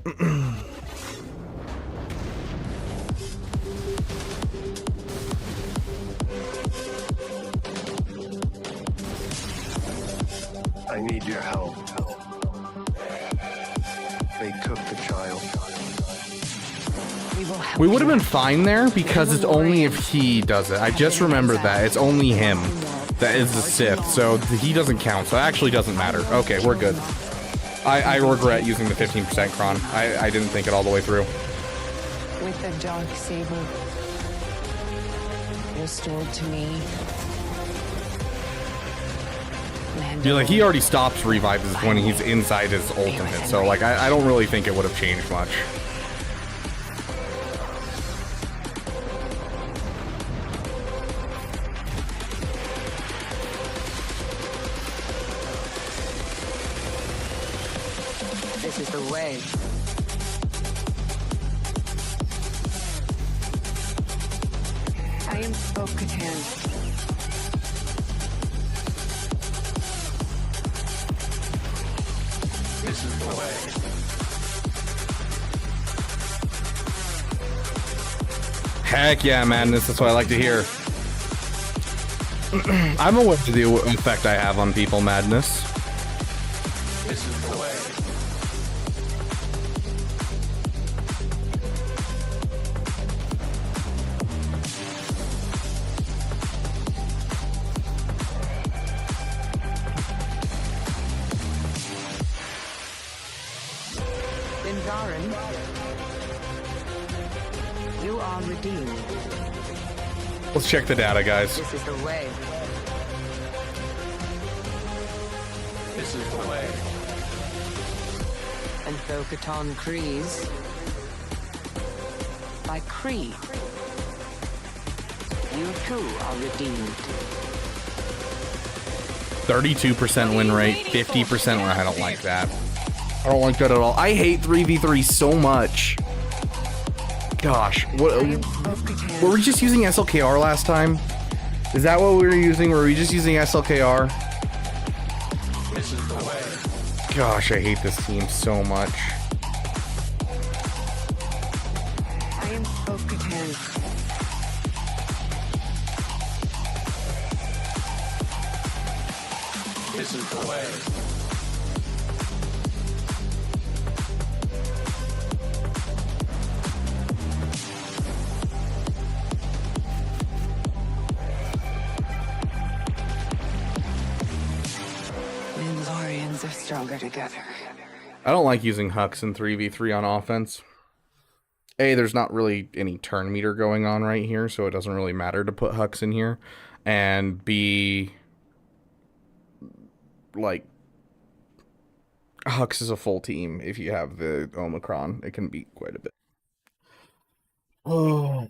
I need your help. They took the child. We would have been fine there because it's only if he does it. I just remembered that. It's only him that is the Sith, so he doesn't count. So it actually doesn't matter. Okay, we're good. I regret using the 15% cron. I didn't think it all the way through. With the dark saber restored to me. Yeah, like he already stops revives when he's inside his ultimate, so like I don't really think it would have changed much. This is the way. I am Bo-Katan. This is the way. Heck yeah, madness. That's what I like to hear. I'm aware of the effect I have on people, madness. This is the way. You are redeemed. Let's check the data, guys. This is the way. This is the way. And Bo-Katan Kryze. By Kree, you too are redeemed. 32% win rate, 50% win. I don't like that. I don't like that at all. I hate 3v3 so much. Gosh, what were we just using SLKR last time? Is that what we were using? Were we just using SLKR? This is the way. Gosh, I hate this team so much. I am Bo-Katan. This is the way. Mandalorians are stronger together. I don't like using Hux in 3v3 on offense. A, there's not really any turn meter going on right here, so it doesn't really matter to put Hux in here. And B, like, Hux is a full team. If you have the Omicron, it can be quite a bit. Oh.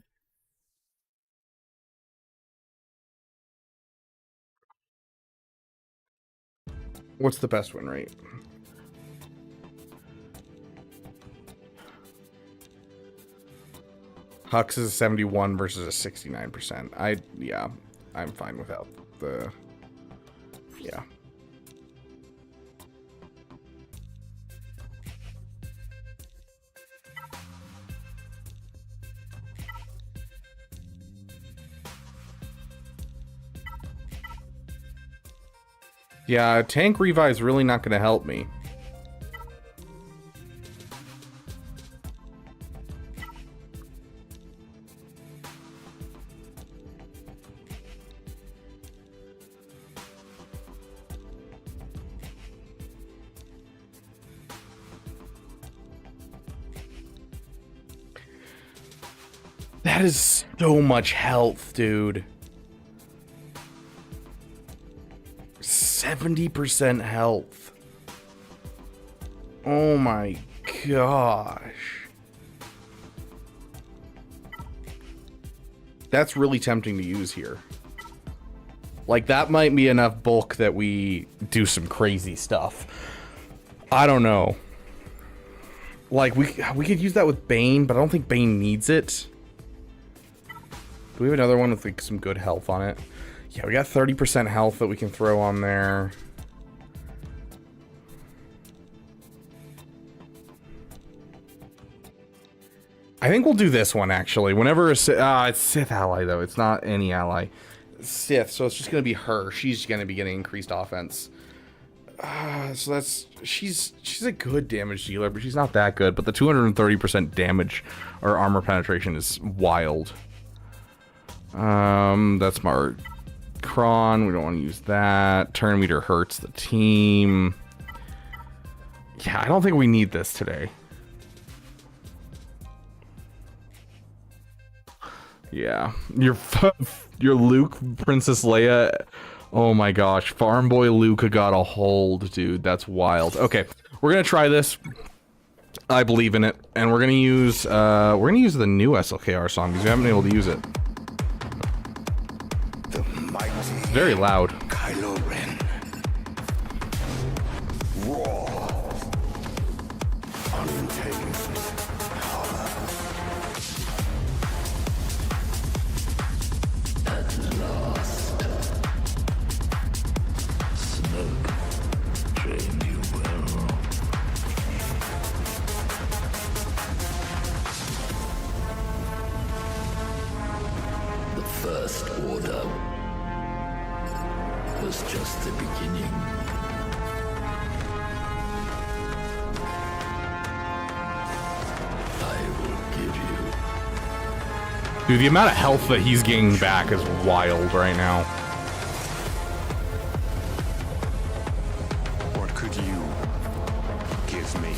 What's the best win rate? Hux is a 71 versus a 69%. Yeah, I'm fine without the, yeah. Yeah, tank revive is really not going to help me. That is so much health, dude. 70% health. Oh my gosh. That's really tempting to use here. Like, that might be enough bulk that we do some crazy stuff. I don't know. Like, we could use that with Bane, but I don't think Bane needs it. Do we have another one with like some good health on it? Yeah, we got 30% health that we can throw on there. I think we'll do this one, actually. Whenever it's Sith ally, though. It's not any ally. Sith, so it's just going to be her. She's going to be getting increased offense. So that's... She's a good damage dealer, but she's not that good. But the 230% damage or armor penetration is wild. That's smart. Kron, we don't want to use that. Turn meter hurts the team. Yeah, I don't think we need this today. Yeah, your Luke, Princess Leia. Oh my gosh, Farm Boy Luke got a hold, dude. That's wild. Okay, we're gonna try this. I believe in it, and we're gonna use the new SLKR song because we haven't been able to use it. Very loud. Kylo Ren. Raw. Untamed power. At last. Smoke trained you well. The First Order was just the beginning. I will give you. Dude, the amount of health that he's gaining back is wild right now. What could you give me?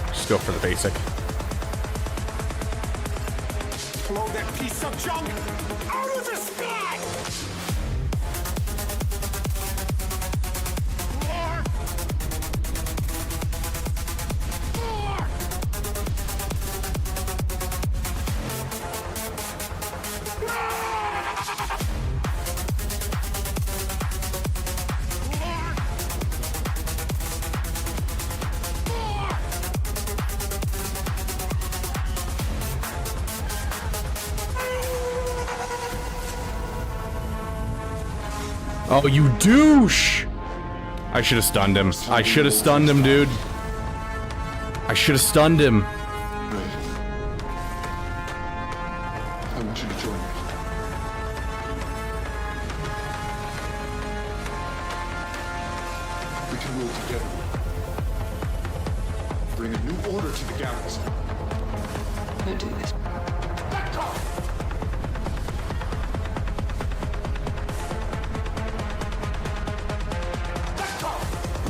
Just go for the basic. Flow that piece of junk! Out of the sky! More! More! Oh, you douche! I should have stunned him. I should have stunned him, dude. I should have stunned him. Ray, I want you to join me. We can rule together. Bring a new order to the galaxy. Don't do this.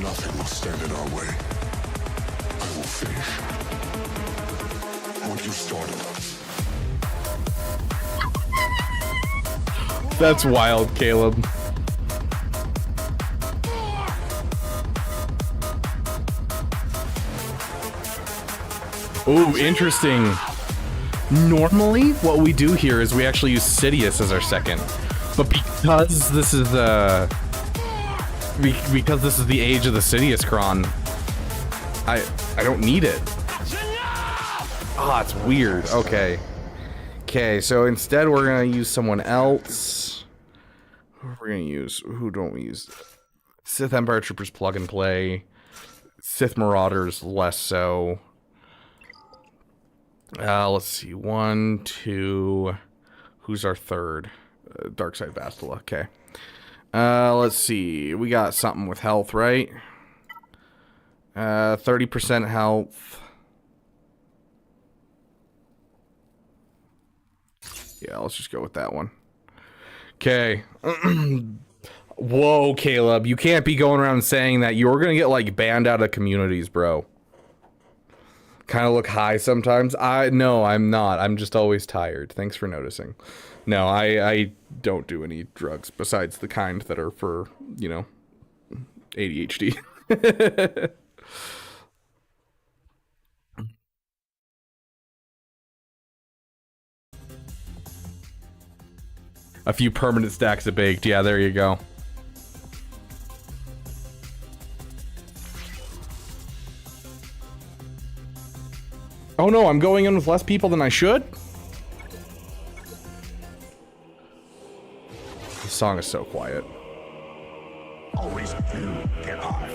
Nothing will stand in our way. I will finish what you started. That's wild, Caleb. Ooh, interesting. Normally, what we do here is we actually use Sidious as our second. But because this is the... Because this is the age of the Sidious Cron, I don't need it. Ah, it's weird. Okay. Okay, so instead we're gonna use someone else. Who are we gonna use? Who don't we use? Sith Empire Troopers plug and play. Sith Marauders less so. Let's see. 1, 2. Who's our third? Darkside Bastila. Okay. Let's see. We got something with health, right? 30% health. Yeah, let's just go with that one. Okay. Whoa, Caleb. You can't be going around saying that. You're gonna get, like, banned out of communities, bro. Kind of look high sometimes. No, I'm not. I'm just always tired. Thanks for noticing. No, I don't do any drugs besides the kind that are for, you know, ADHD. A few permanent stacks of baked. Yeah, there you go. Oh no, I'm going in with less people than I should? This song is so quiet. Always you get high.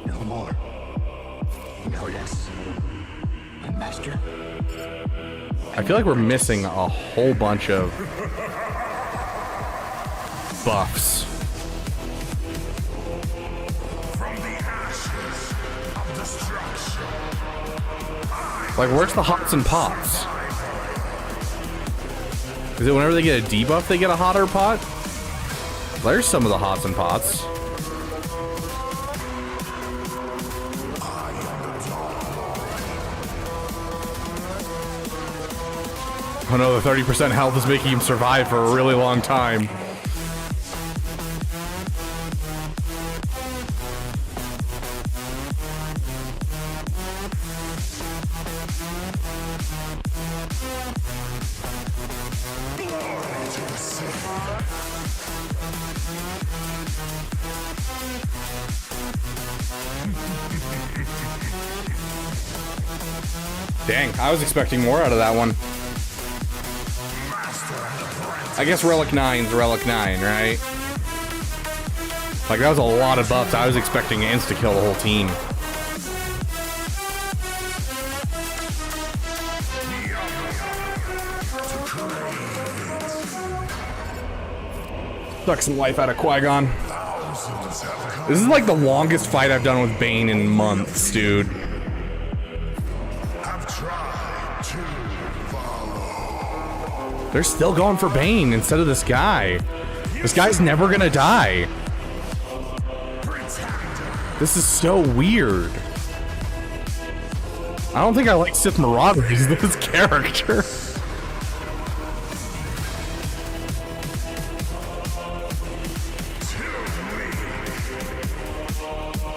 No more. No less. My master. I feel like we're missing a whole bunch of buffs. From the ashes of destruction. Like, where's the hots and pots? Is it whenever they get a debuff, they get a hotter pot? There's some of the hots and pots. Oh no, the 30% health is making him survive for a really long time. Dang, I was expecting more out of that one. I guess Relic 9's Relic 9, right? Like, that was a lot of buffs. I was expecting an insta-kill the whole team. Suck some life out of Qui-Gon. This is like the longest fight I've done with Bane in months, dude. They're still going for Bane instead of this guy. This guy's never gonna die. This is so weird. I don't think I like Sith Marauders, this character.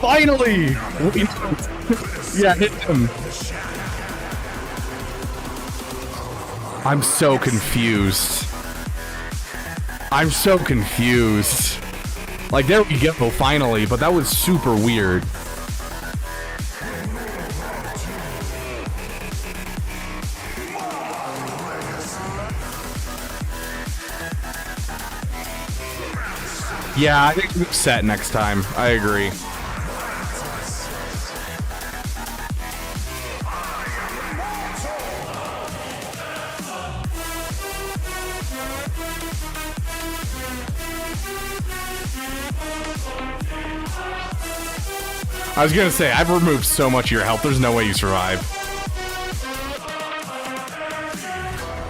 Finally! Yeah, hit him. I'm so confused. I'm so confused. Like, there we go, finally, but that was super weird. Yeah, I think we're set next time. I agree. I was gonna say, I've removed so much of your health, there's no way you survive.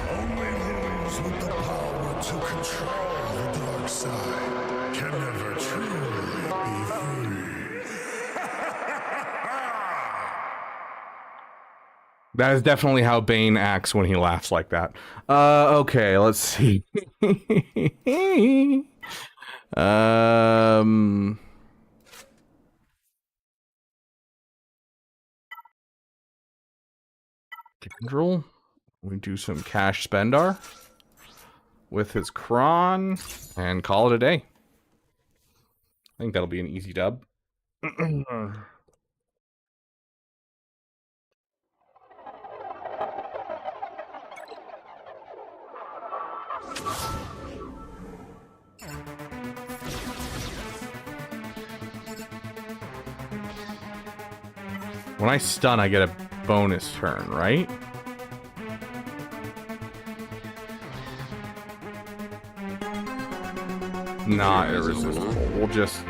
Only those with the power to control the dark side can never truly be free. That is definitely how Bane acts when he laughs like that. Okay, let's see. Control. We do some cash spendar with his cron and call it a day. I think that'll be an easy dub. When I stun, I get a bonus turn, right? Not irresistible. We'll just...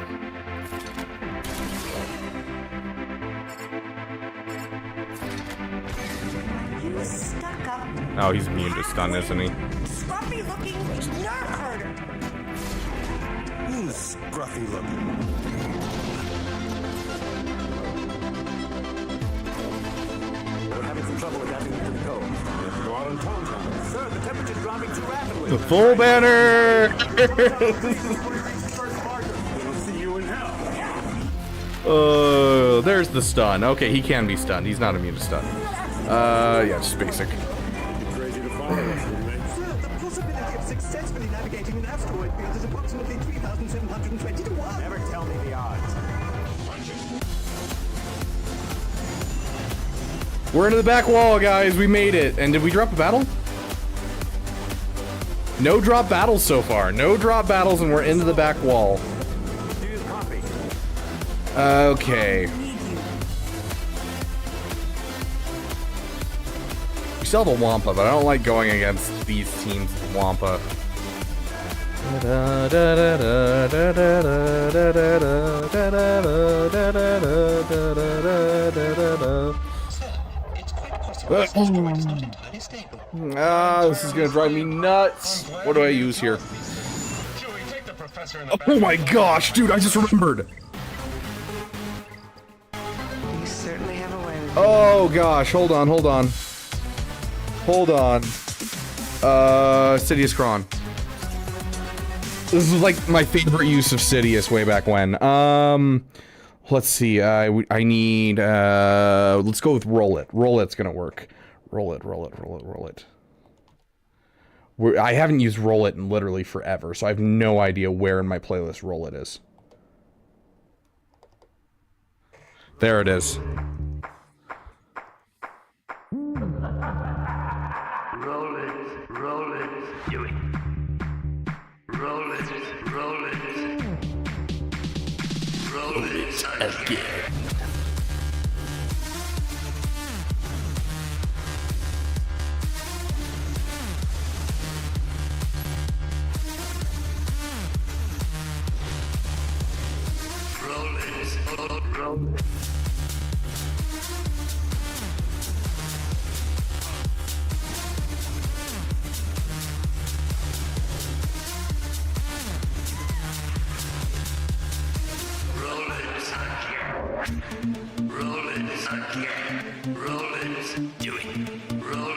Oh, he's immune to stun, isn't he? Scruffy looking nerf herder. Who's scruffy looking? We're having some trouble adapting to the cold. Go out on Tom. Sir, the temperature's dropping too rapidly. The full banner! We'll see you in hell. Oh, there's the stun. Okay, he can be stunned. He's not immune to stun. Yeah, just basic. Crazy to follow us, Sir, the possibility of successfully navigating an asteroid field is approximately 3,720 to 1. Never tell me the odds. We're into the back wall, guys. We made it. And did we drop a battle? No drop battles so far. No drop battles, and we're into the back wall. Okay. We still have a Wampa, but I don't like going against these teams with Wampa. This is gonna drive me nuts. What do I use here? Oh my gosh, dude, I just remembered. You certainly have a way with Oh gosh, hold on. Sidious Cron. This is like my favorite use of Sidious way back when. Let's see, I need, let's go with Roll It. Roll It's gonna work. Roll it. I haven't used Roll It in literally forever, so I have no idea where in my playlist Roll It is. There it is. Roll it, do it. Roll it again. Roll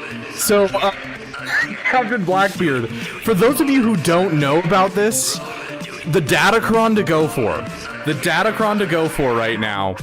it. So, Captain Blackbeard, for those of you who don't know about this, The datacron to go for. The datacron to go for right now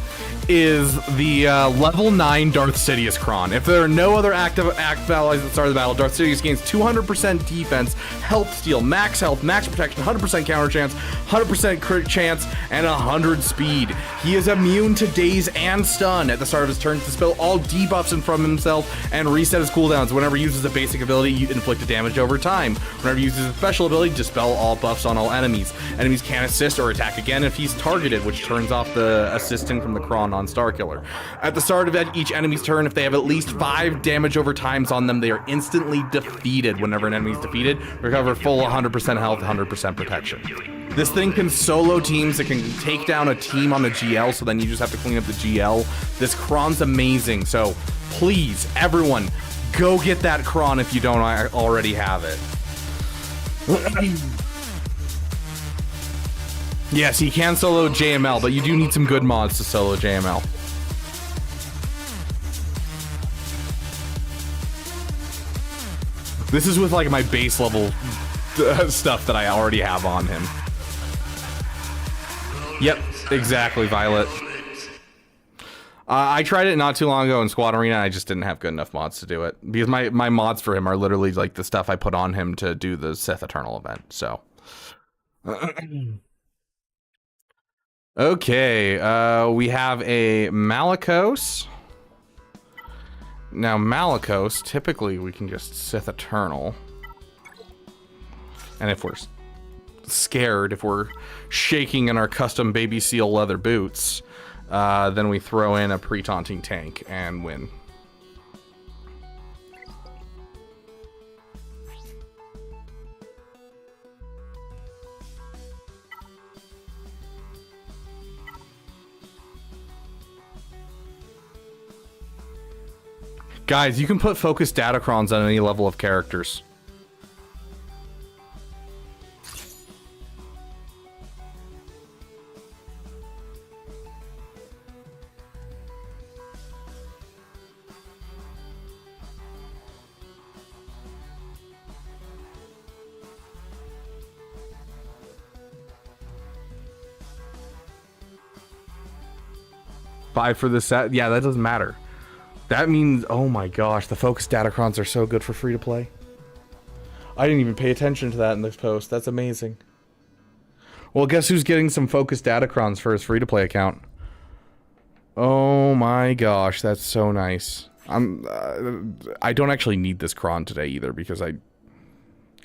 is the level 9 Darth Sidious cron. If there are no other active allies at the start of the battle, Darth Sidious gains 200% defense, health steal, max health, max protection, 100% counter chance, 100% crit chance, and 100 speed. He is immune to daze and stun at the start of his turn to dispel all debuffs from himself and reset his cooldowns. Whenever he uses a basic ability, you inflict damage over time. Whenever he uses a special ability, dispel all buffs on all enemies. Enemies can assist or attack again if he's targeted, which turns off the assisting from the cron on Starkiller. At the start of each enemy's turn, if they have at least 5 damage over times on them, they are instantly defeated. Whenever an enemy is defeated, recover full 100% health, 100% protection. This thing can solo teams. It can take down a team on the GL, so then you just have to clean up the GL. This cron's amazing, so please, everyone, go get that cron if you don't already have it. Yes, he can solo JML, but you do need some good mods to solo JML. This is with like my base level stuff that I already have on him. Yep, exactly, Violet. I tried it not too long ago in Squad Arena. I just didn't have good enough mods to do it because my mods for him are literally like the stuff I put on him to do the Sith Eternal event. So, okay, we have a Malicos. Now Malicos, typically we can just Sith Eternal, and if we're scared, if we're shaking in our custom baby seal leather boots, then we throw in a pre-taunting tank and win. Guys, you can put focused datacrons on any level of characters. Five for the set? Yeah, that doesn't matter. That means, oh my gosh, the focused datacrons are so good for free to play. I didn't even pay attention to that in this post. That's amazing. Well, guess who's getting some focused datacrons for his free to play account? Oh my gosh, that's so nice. I don't actually need this cron today either because I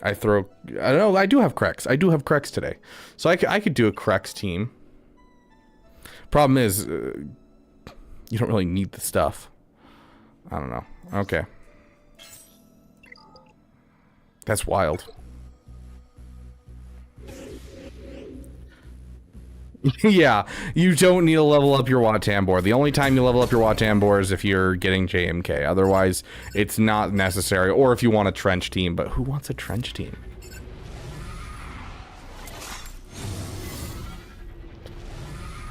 don't know, I do have Krex. I do have Krex today. So I could do a Krex team. Problem is, you don't really need the stuff. I don't know. Okay. That's wild. Yeah, you don't need to level up your Watambor. The only time you level up your Watambor is if you're getting JMK. Otherwise, it's not necessary. Or if you want a trench team. But who wants a trench team?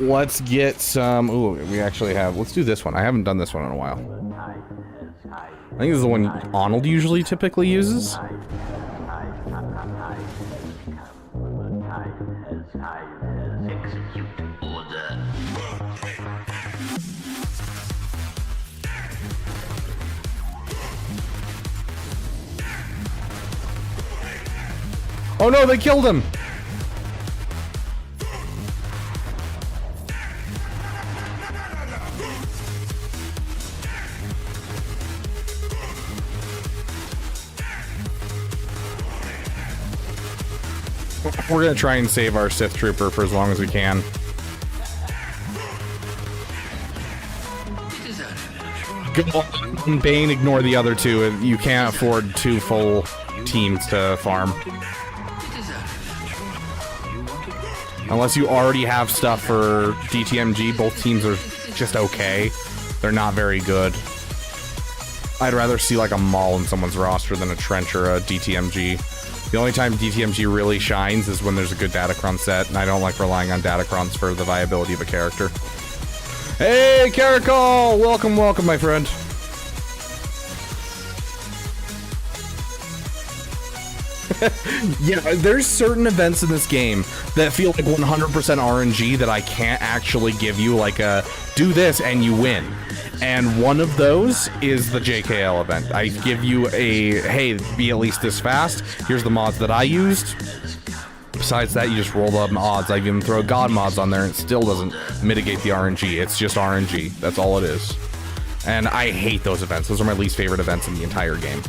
Let's get some... Ooh, we actually have... Let's do this one. I haven't done this one in a while. I think this is the one Arnold usually typically uses. Oh no, they killed him! We're gonna try and save our Sith Trooper for as long as we can. Go on, Bane, ignore the other two. You can't afford 2 full teams to farm. Unless you already have stuff for DTMG, both teams are just okay. They're not very good. I'd rather see like a Maul in someone's roster than a Trench or a DTMG. The only time DTMG really shines is when there's a good datacron set, and I don't like relying on datacrons for the viability of a character. Hey, Caracol! Welcome, welcome, my friend. Yeah, there's certain events in this game that feel like 100% RNG that I can't actually give you, like a do this and you win. And one of those is the JKL event. I give you a, hey, be at least this fast. Here's the mods that I used. Besides that, you just roll the mods. I even throw God mods on there and it still doesn't mitigate the RNG. It's just RNG. That's all it is. And I hate those events. Those are my least favorite events in the entire game.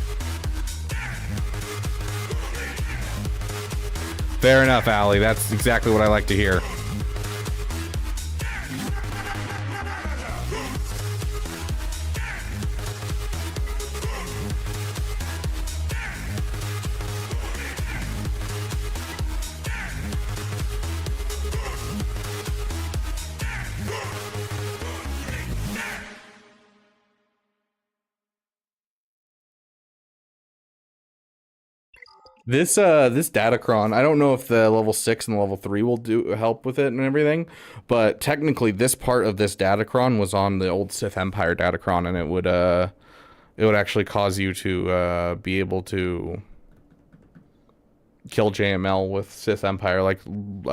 Fair enough, Allie. That's exactly what I like to hear. This datacron, I don't know if the level 6 and the level 3 will help with it and everything, but technically this part of this datacron was on the old Sith Empire datacron, and it would actually cause you to be able to kill JML with Sith Empire, like Darth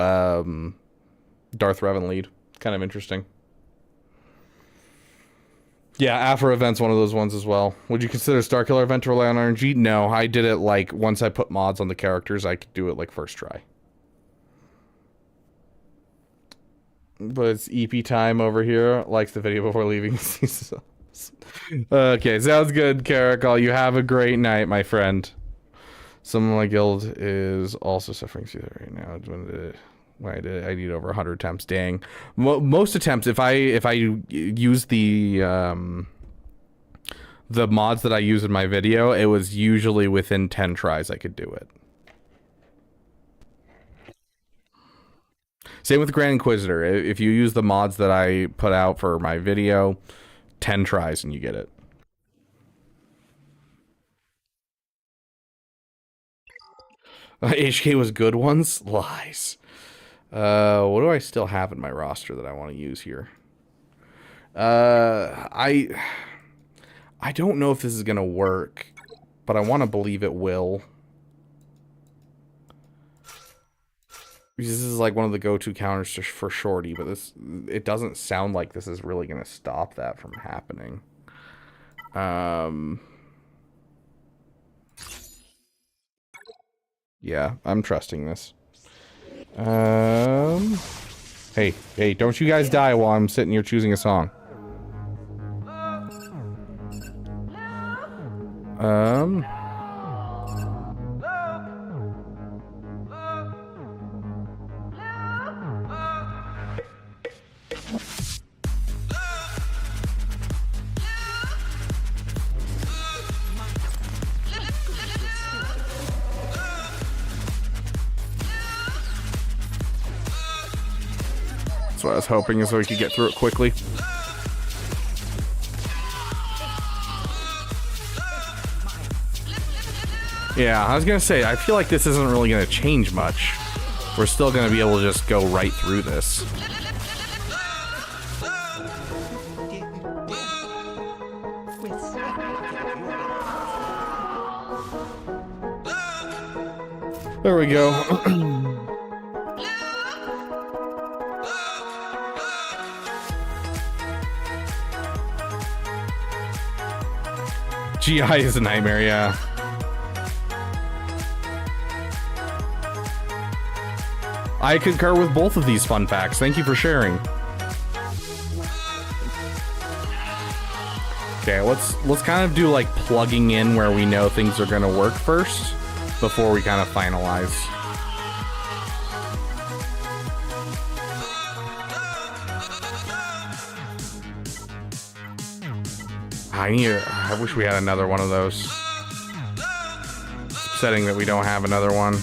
Revan lead. Kind of interesting. Yeah, Afro event's one of those ones as well. Would you consider Starkiller event to rely on RNG? No, I did it like once I put mods on the characters, I could do it like first try. But it's EP time over here. Likes the video before leaving. Okay, sounds good, Caracol. You have a great night, my friend. Someone in my guild is also suffering through that right now. When I did it, I need over 100 attempts. Dang. Most attempts, if I use the mods that I use in my video, it was usually within 10 tries I could do it. Same with Grand Inquisitor. If you use the mods that I put out for my video, 10 tries and you get it. HK was good ones? Lies. What do I still have in my roster that I want to use here? I don't know if this is going to work, but I want to believe it will. This is like one of the go-to counters for Shorty, but it doesn't sound like this is really going to stop that from happening. Yeah, I'm trusting this. Hey, don't you guys die while I'm sitting here choosing a song. What I was hoping is so we could get through it quickly. Yeah, I was gonna say, I feel like this isn't really gonna change much. We're still gonna be able to just go right through this. There we go. GI is a nightmare, yeah. I concur with both of these fun facts. Thank you for sharing. Okay, let's kind of do like plugging in where we know things are gonna work first before we kind of finalize. I wish we had another one of those. It's upsetting that we don't have another one.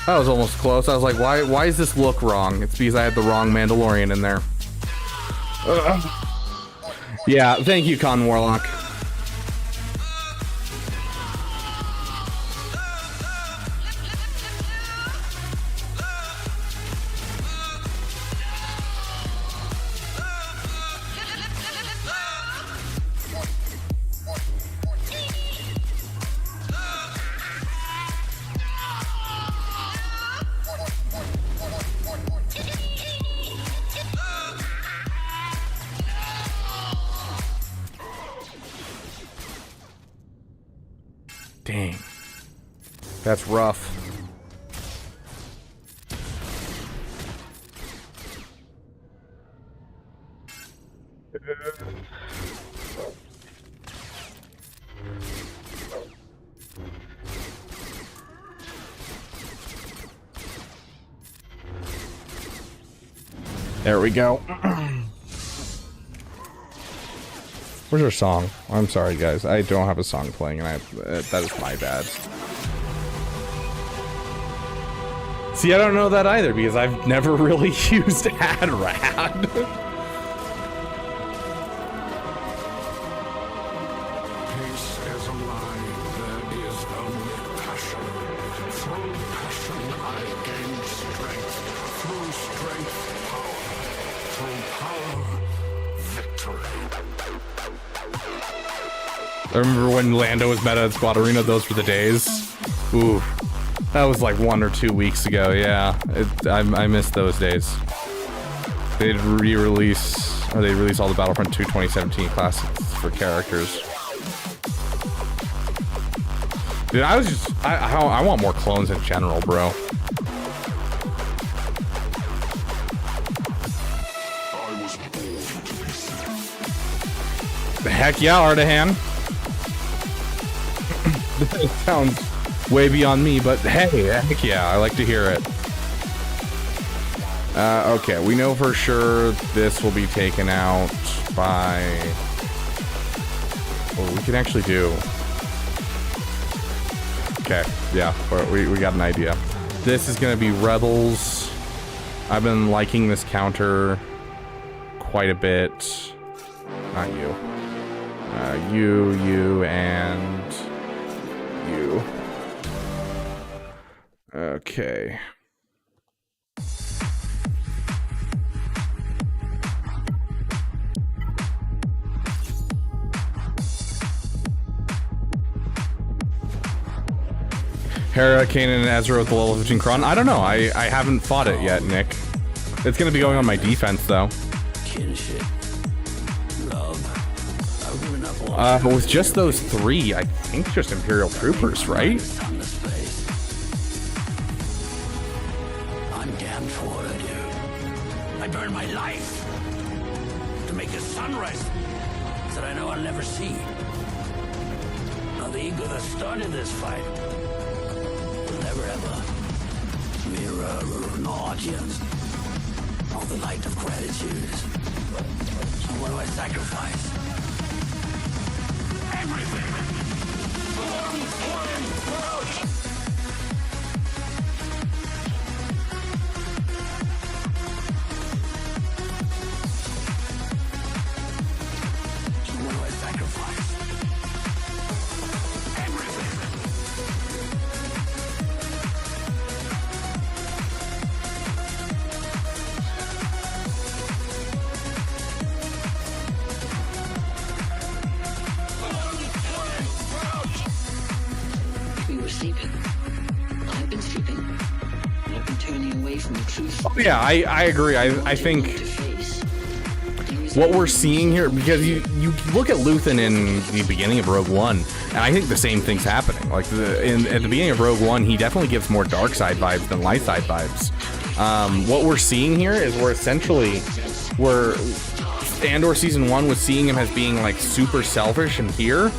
That was almost close. I was like, why does this look wrong? It's because I had the wrong Mandalorian in there. Yeah, thank you, Con Warlock. Dang. That's rough. There we go. Where's our song? I'm sorry, guys. I don't have a song playing, and that is my bad. See, I don't know that either, because I've never really used AdRad. Peace is alive. There is only passion. Through passion I gain strength. Through strength, power. Through power, victory. I remember when Lando was meta at Squad Arena, those were the days. Ooh. That was like 1 or 2 weeks ago, yeah. I missed those days. They'd re-release, or they'd release all the Battlefront 2 2017 classics for characters. Dude, I was just, I want more clones in general, bro. Heck yeah, Ardahan. That sounds way beyond me, but hey, heck yeah, I like to hear it. Okay, we know for sure this will be taken out by... Well, we can actually do... Okay, yeah, we got an idea. This is going to be Rebels. I've been liking this counter quite a bit. Not you. You, and you. Okay. Hera, Kanan, and Ezra with the level 15 Kron. I don't know. I haven't fought it yet, Nick. It's gonna be going on my defense though. Kinship. Love. I've given up But with just those 3, I think just Imperial Troopers, right? I'm damned for what I do. I burn my life to make a sunrise that I know I'll never see. Now the ego that started this fight will never have a mirror or an audience. All the light of gratitude. So what do I sacrifice? Everything! Oh, yeah, I agree. I think what we're seeing here, because you look at Luthen in the beginning of Rogue One, and I think the same thing's happening. Like at the beginning of Rogue One, he definitely gives more dark side vibes than light side vibes. What we're seeing here is we're Andor season 1 was seeing him as being like super selfish and here.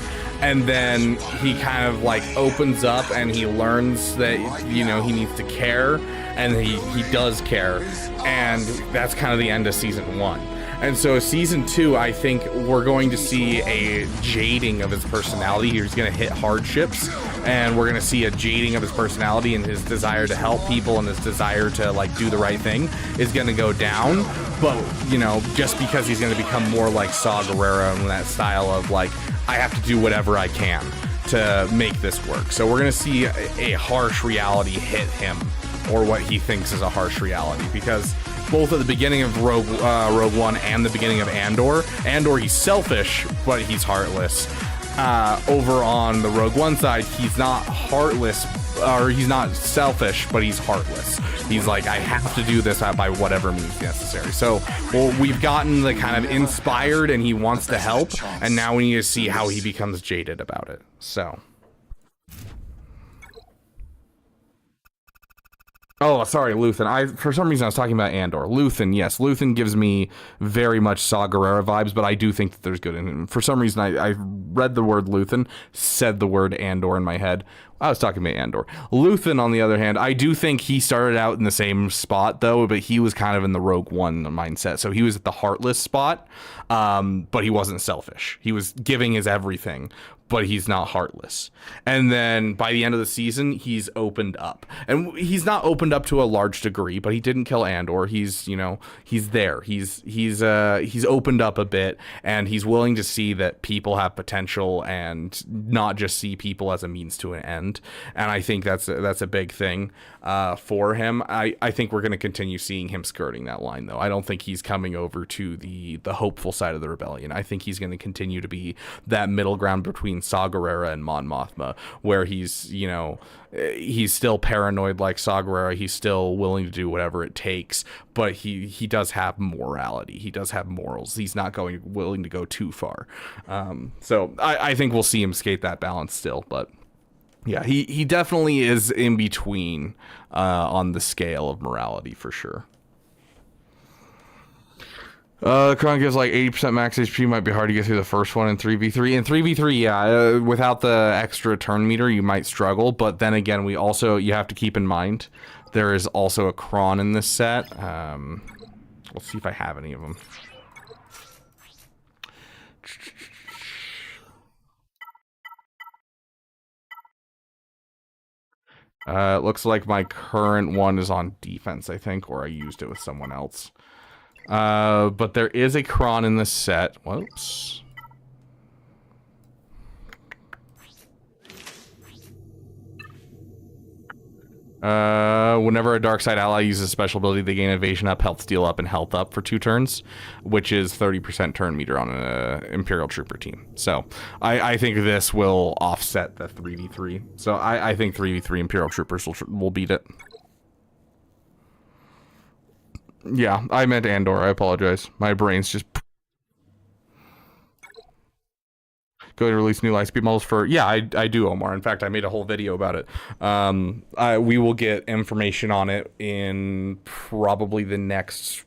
And then he kind of like opens up and he learns that, you know, he needs to care, and he does care. And that's kind of the end of season 1. And so season 2, I think we're going to see a jading of his personality. He's going to hit hardships, and we're going to see a jading of his personality, and his desire to help people and his desire to like do the right thing is going to go down. But, you know, just because he's going to become more like Saw Gerrera in that style of like, I have to do whatever I can to make this work. So we're going to see a harsh reality hit him, or what he thinks is a harsh reality, because both at the beginning of Rogue One and the beginning of Andor, he's selfish, but he's heartless. Over on the Rogue One side, he's not heartless, or he's not selfish, but he's heartless. He's like, I have to do this by whatever means necessary. So, well, we've gotten the kind of inspired, and he wants to help, and now we need to see how he becomes jaded about it. So, Oh, sorry, Luthen. For some reason I was talking about Andor. Luthen, yes. Luthen gives me very much Saw Gerrera vibes, but I do think that there's good in him. For some reason I read the word Luthen, said the word Andor in my head. I was talking about Andor. Luthen, on the other hand, I do think he started out in the same spot, though, but he was kind of in the Rogue One mindset. So he was at the heartless spot, but he wasn't selfish. He was giving his everything, but he's not heartless. And then by the end of the season, he's opened up. And he's not opened up to a large degree, but he didn't kill Andor. He's, you know, he's there. He's opened up a bit, and he's willing to see that people have potential and not just see people as a means to an end. And I think that's a big thing for him. I think we're going to continue seeing him skirting that line, though. I don't think he's coming over to the hopeful side of the rebellion. I think he's going to continue to be that middle ground between Saw Gerrera and Mon Mothma, where he's, you know, he's still paranoid like Saw Gerrera. He's still willing to do whatever it takes, but he does have morality. He does have morals. He's not willing to go too far. So I think we'll see him skate that balance still, but yeah, he definitely is in between on the scale of morality for sure. Kron gives like 80% max HP. Might be hard to get through the first one in 3v3. In 3v3, yeah, without the extra turn meter, you might struggle. But then again, you have to keep in mind there is also a Kron in this set. Let's see if I have any of them. It looks like my current one is on defense, I think, or I used it with someone else. But there is a Kron in this set. Whoops. Whenever a dark side ally uses a special ability, they gain evasion up, health steal up, and health up for 2 turns, which is 30% turn meter on an Imperial Trooper team. So I think this will offset the 3v3. So I think 3v3 Imperial Troopers will beat it. Yeah, I meant Andor. I apologize. My brain's just... Going to release new Lightspeed models for... Yeah, I do, Omar. In fact, I made a whole video about it. We will get information on it in probably the next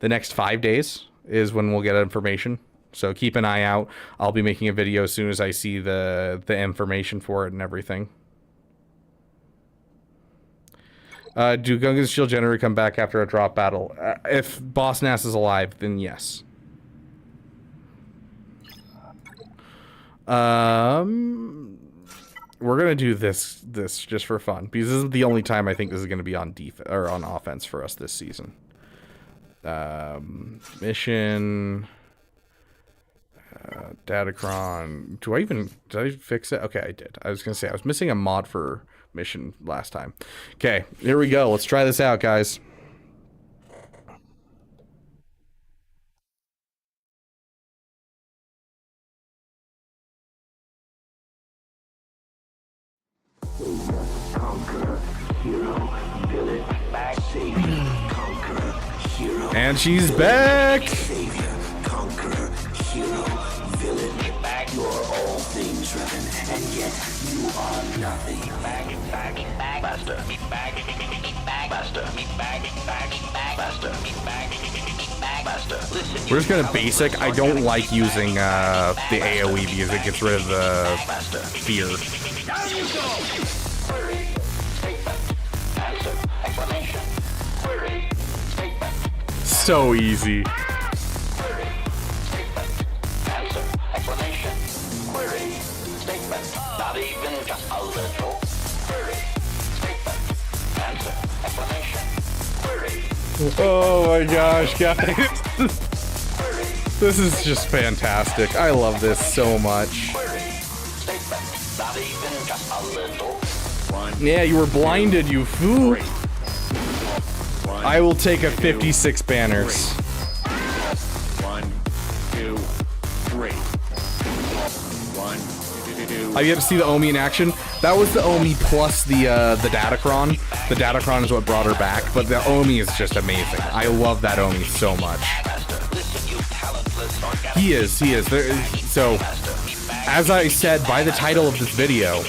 5 days is when we'll get information. So keep an eye out. I'll be making a video as soon as I see the information for it and everything. Do Gungan's Shield Generator come back after a drop battle? If Boss Nass is alive, then yes. We're gonna do this just for fun because this is the only time I think this is gonna be on defense or on offense for us this season. Mission. Datacron. Did I fix it? Okay, I did. I was gonna say I was missing a mod for mission last time. Okay, here we go. Let's try this out, guys. And she's back. We're just gonna basic. I don't like using the AoE because it gets rid of the fear. So easy. Not even just a little. Query. Statement. Answer. Explanation. Query. Oh my gosh, guys. This is just fantastic. I love this so much. Not even just a little. Yeah, you were blinded, you fool. I will take a 56 banners. 1, 2, 3. 1, 2. Have you had to see the Omi in action? That was the Omi plus the datacron. The datacron is what brought her back, but the Omi is just amazing. I love that Omi so much. He is. So, as I said by the title of this video,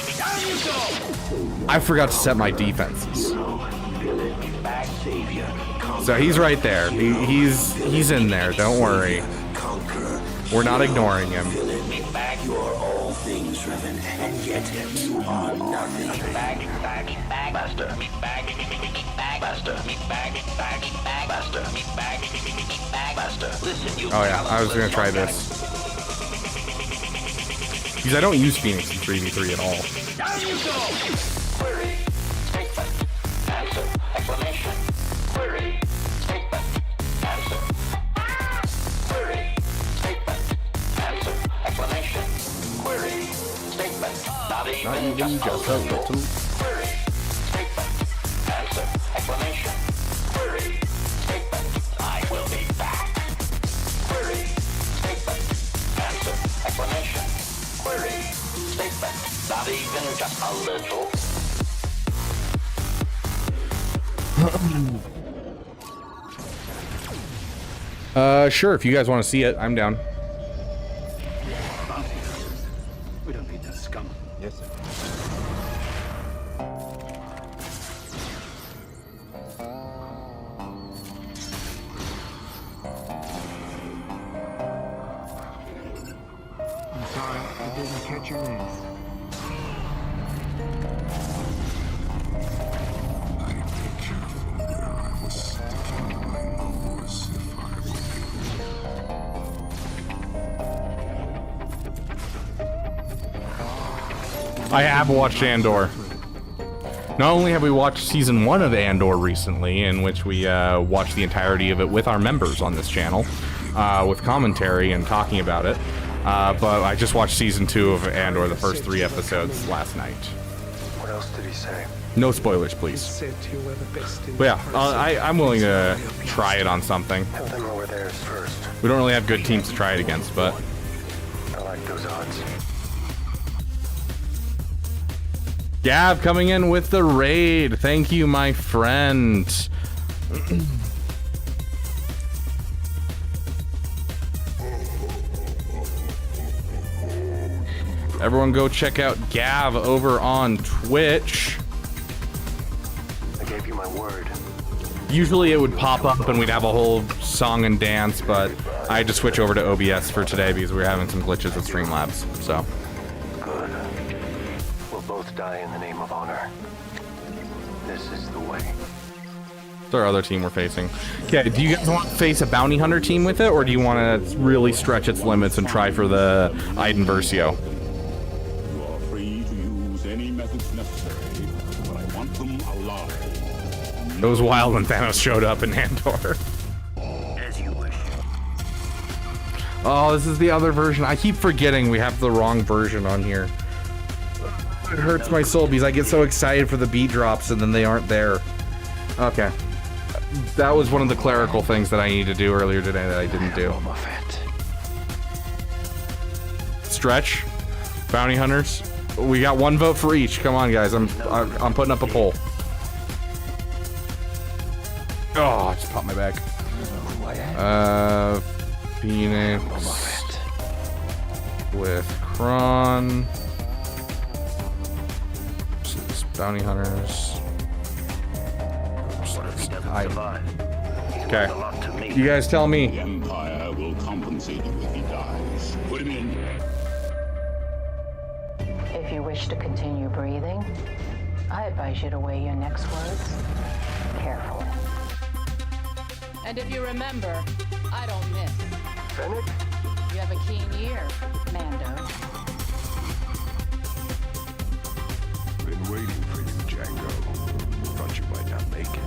I forgot to set my defenses. So he's right there. He's in there. Don't worry. We're not ignoring him. You are all things driven, and yet you are nothing. Master. Listen, you. Oh yeah, I was gonna try this. Because I don't use Phoenix in 3v3 at all. Down you go! Query, statement, answer, explanation. Query, statement, answer. Query, statement, answer, explanation. Query, statement, not even just a little. Query, statement, answer, explanation. Query, statement, I will be back. Query, statement, answer, explanation. Query, statement, not even just a little. Sure, if you guys want to see it, I'm down. We don't need that scum. Yes, sir. I'm sorry, I didn't catch your name. I'd be careful where I was sticking my nose if I were you. I have watched Andor. Not only have we watched season 1 of Andor recently, in which we watched the entirety of it with our members on this channel, with commentary and talking about it, but I just watched season 2 of Andor, the first 3 episodes, last night. What else did he say? No spoilers, please. Said you were the best in But yeah, I'm willing to try it on something. Have them over theirs first. We don't really have good teams to try it against, but I like those odds. Gav coming in with the raid. Thank you, my friend. Everyone go check out Gav over on Twitch. I gave you my word. Usually it would pop up and we'd have a whole song and dance, but I had to switch over to OBS for today because we were having some glitches with Streamlabs, so. Good. We'll both die in the name of honor. This is the way. It's our other team we're facing. Okay, do you guys want to face a bounty hunter team with it, or do you want to really stretch its limits and try for the Iden Versio? You are free to use any methods necessary, but I want them alive. It was wild when Thanos showed up in Andor. As you wish. Oh, this is the other version. I keep forgetting we have the wrong version on here. It hurts my soul because I get so excited for the beat drops and then they aren't there. Okay. That was one of the clerical things that I needed to do earlier today that I didn't do. Stretch. Bounty hunters. We got 1 vote for each. Come on, guys. I'm putting up a poll. Oh, I just popped my back. Phoenix with Kron. Bounty hunters. Okay. You guys tell me. The Empire will compensate you if he dies. Put him in. If you wish to continue breathing, I advise you to weigh your next words carefully. And if you remember, I don't miss. Fennec? You have a keen ear, Mando. Been waiting for you, Django. Thought you might not make it.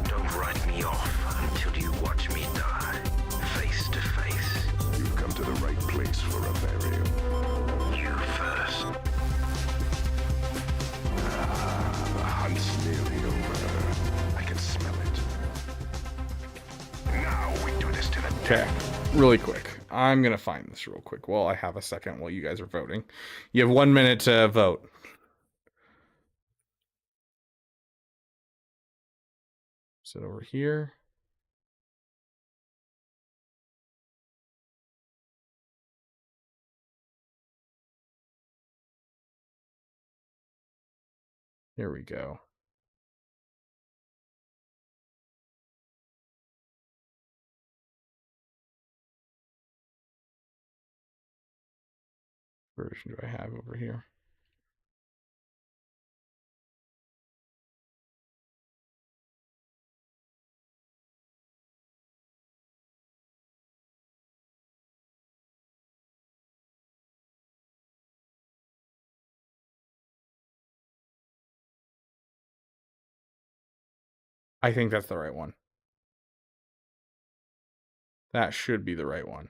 Don't write me off until you watch me die. Face to face. You've come to the right place for a burial. You first. The hunt's nearly over. I can smell it. Now we do this to the Okay, really quick. I'm gonna find this real quick. Well, I have a second while you guys are voting. You have 1 minute to vote. Sit over here. Here we go. version do I have over here? I think that's the right one. That should be the right one.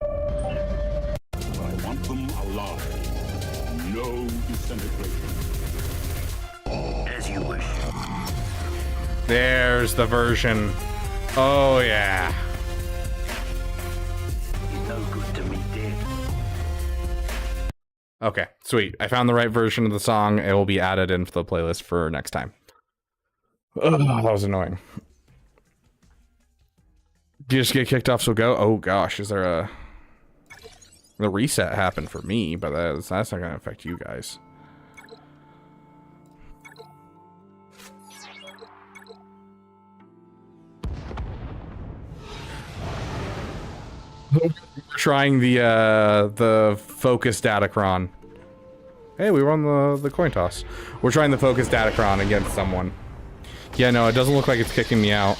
I want them alive. No disintegration. As you wish. There's the version. Oh, yeah. He's no good to me dead. Okay, sweet. I found the right version of the song. It will be added into the playlist for next time. Oh, that was annoying. Do you just get kicked off, so go? Oh, gosh. Is there a... The reset happened for me, but that's not going to affect you guys. We're trying the focus datacron. Hey, we won the coin toss. We're trying the focus datacron against someone. Yeah, no, it doesn't look like it's kicking me out.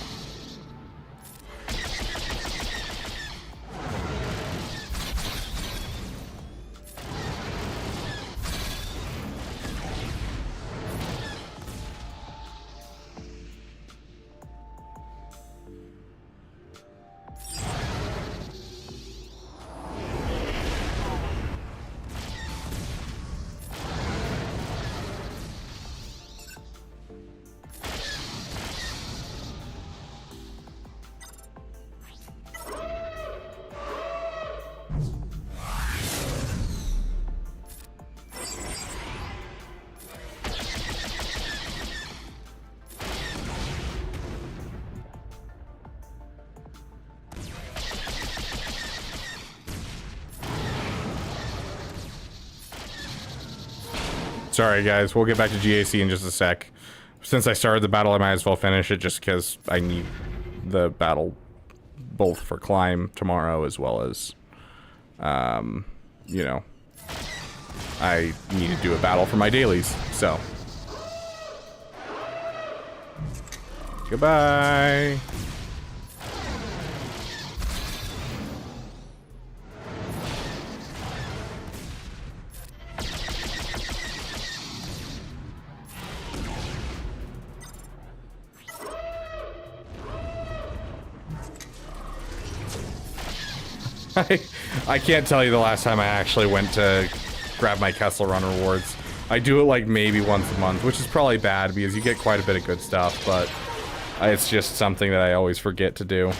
Sorry, guys. We'll get back to GAC in just a sec. Since I started the battle, I might as well finish it just because I need the battle both for Climb tomorrow as well as, you know, I need to do a battle for my dailies, so. Goodbye. I can't tell you the last time I actually went to grab my Kessel Run rewards. I do it like maybe once a month, which is probably bad because you get quite a bit of good stuff, but it's just something that I always forget to do.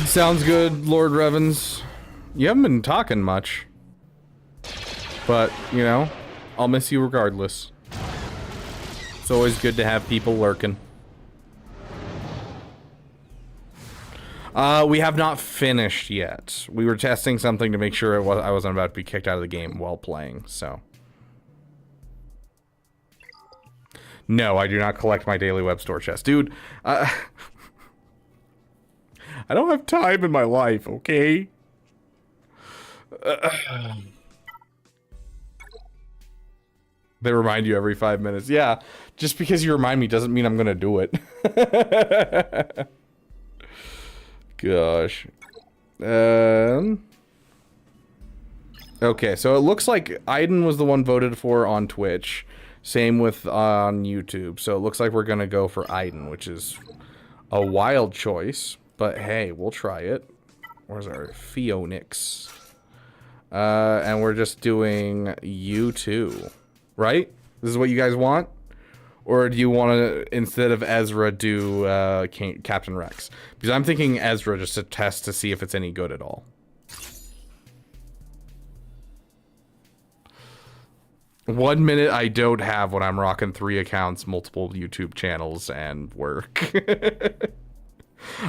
Sounds good, Lord Revens. You haven't been talking much, but, you know, I'll miss you regardless. It's always good to have people lurking. We have not finished yet. We were testing something to make sure I wasn't about to be kicked out of the game while playing, so. No, I do not collect my daily web store chest. Dude, I don't have time in my life, okay? They remind you every 5 minutes. Yeah, just because you remind me doesn't mean I'm gonna do it. Gosh. Okay, so it looks like Aiden was the one voted for on Twitch. Same with on YouTube. So it looks like we're gonna go for Aiden, which is a wild choice. But hey, we'll try it. Where's our Phoenix? And we're just doing U2. Right? This is what you guys want? Or do you want to, instead of Ezra, do Captain Rex? Because I'm thinking Ezra just to test to see if it's any good at all. One minute I don't have when I'm rocking 3 accounts, multiple YouTube channels, and work.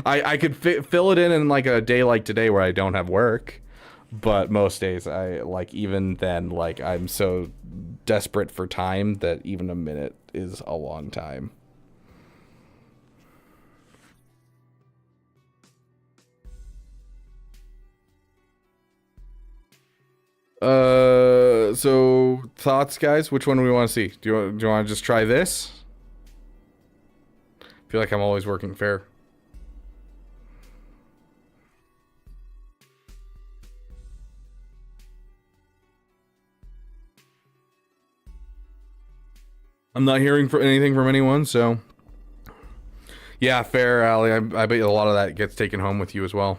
I could fill it in like a day like today where I don't have work, but most days I like, even then, like I'm so desperate for time that even a minute is a long time. So thoughts, guys? Which one do we want to see? Do you want to just try this? I feel like I'm always working fair. I'm not hearing anything from anyone, so yeah, fair, Allie. I bet you a lot of that gets taken home with you as well.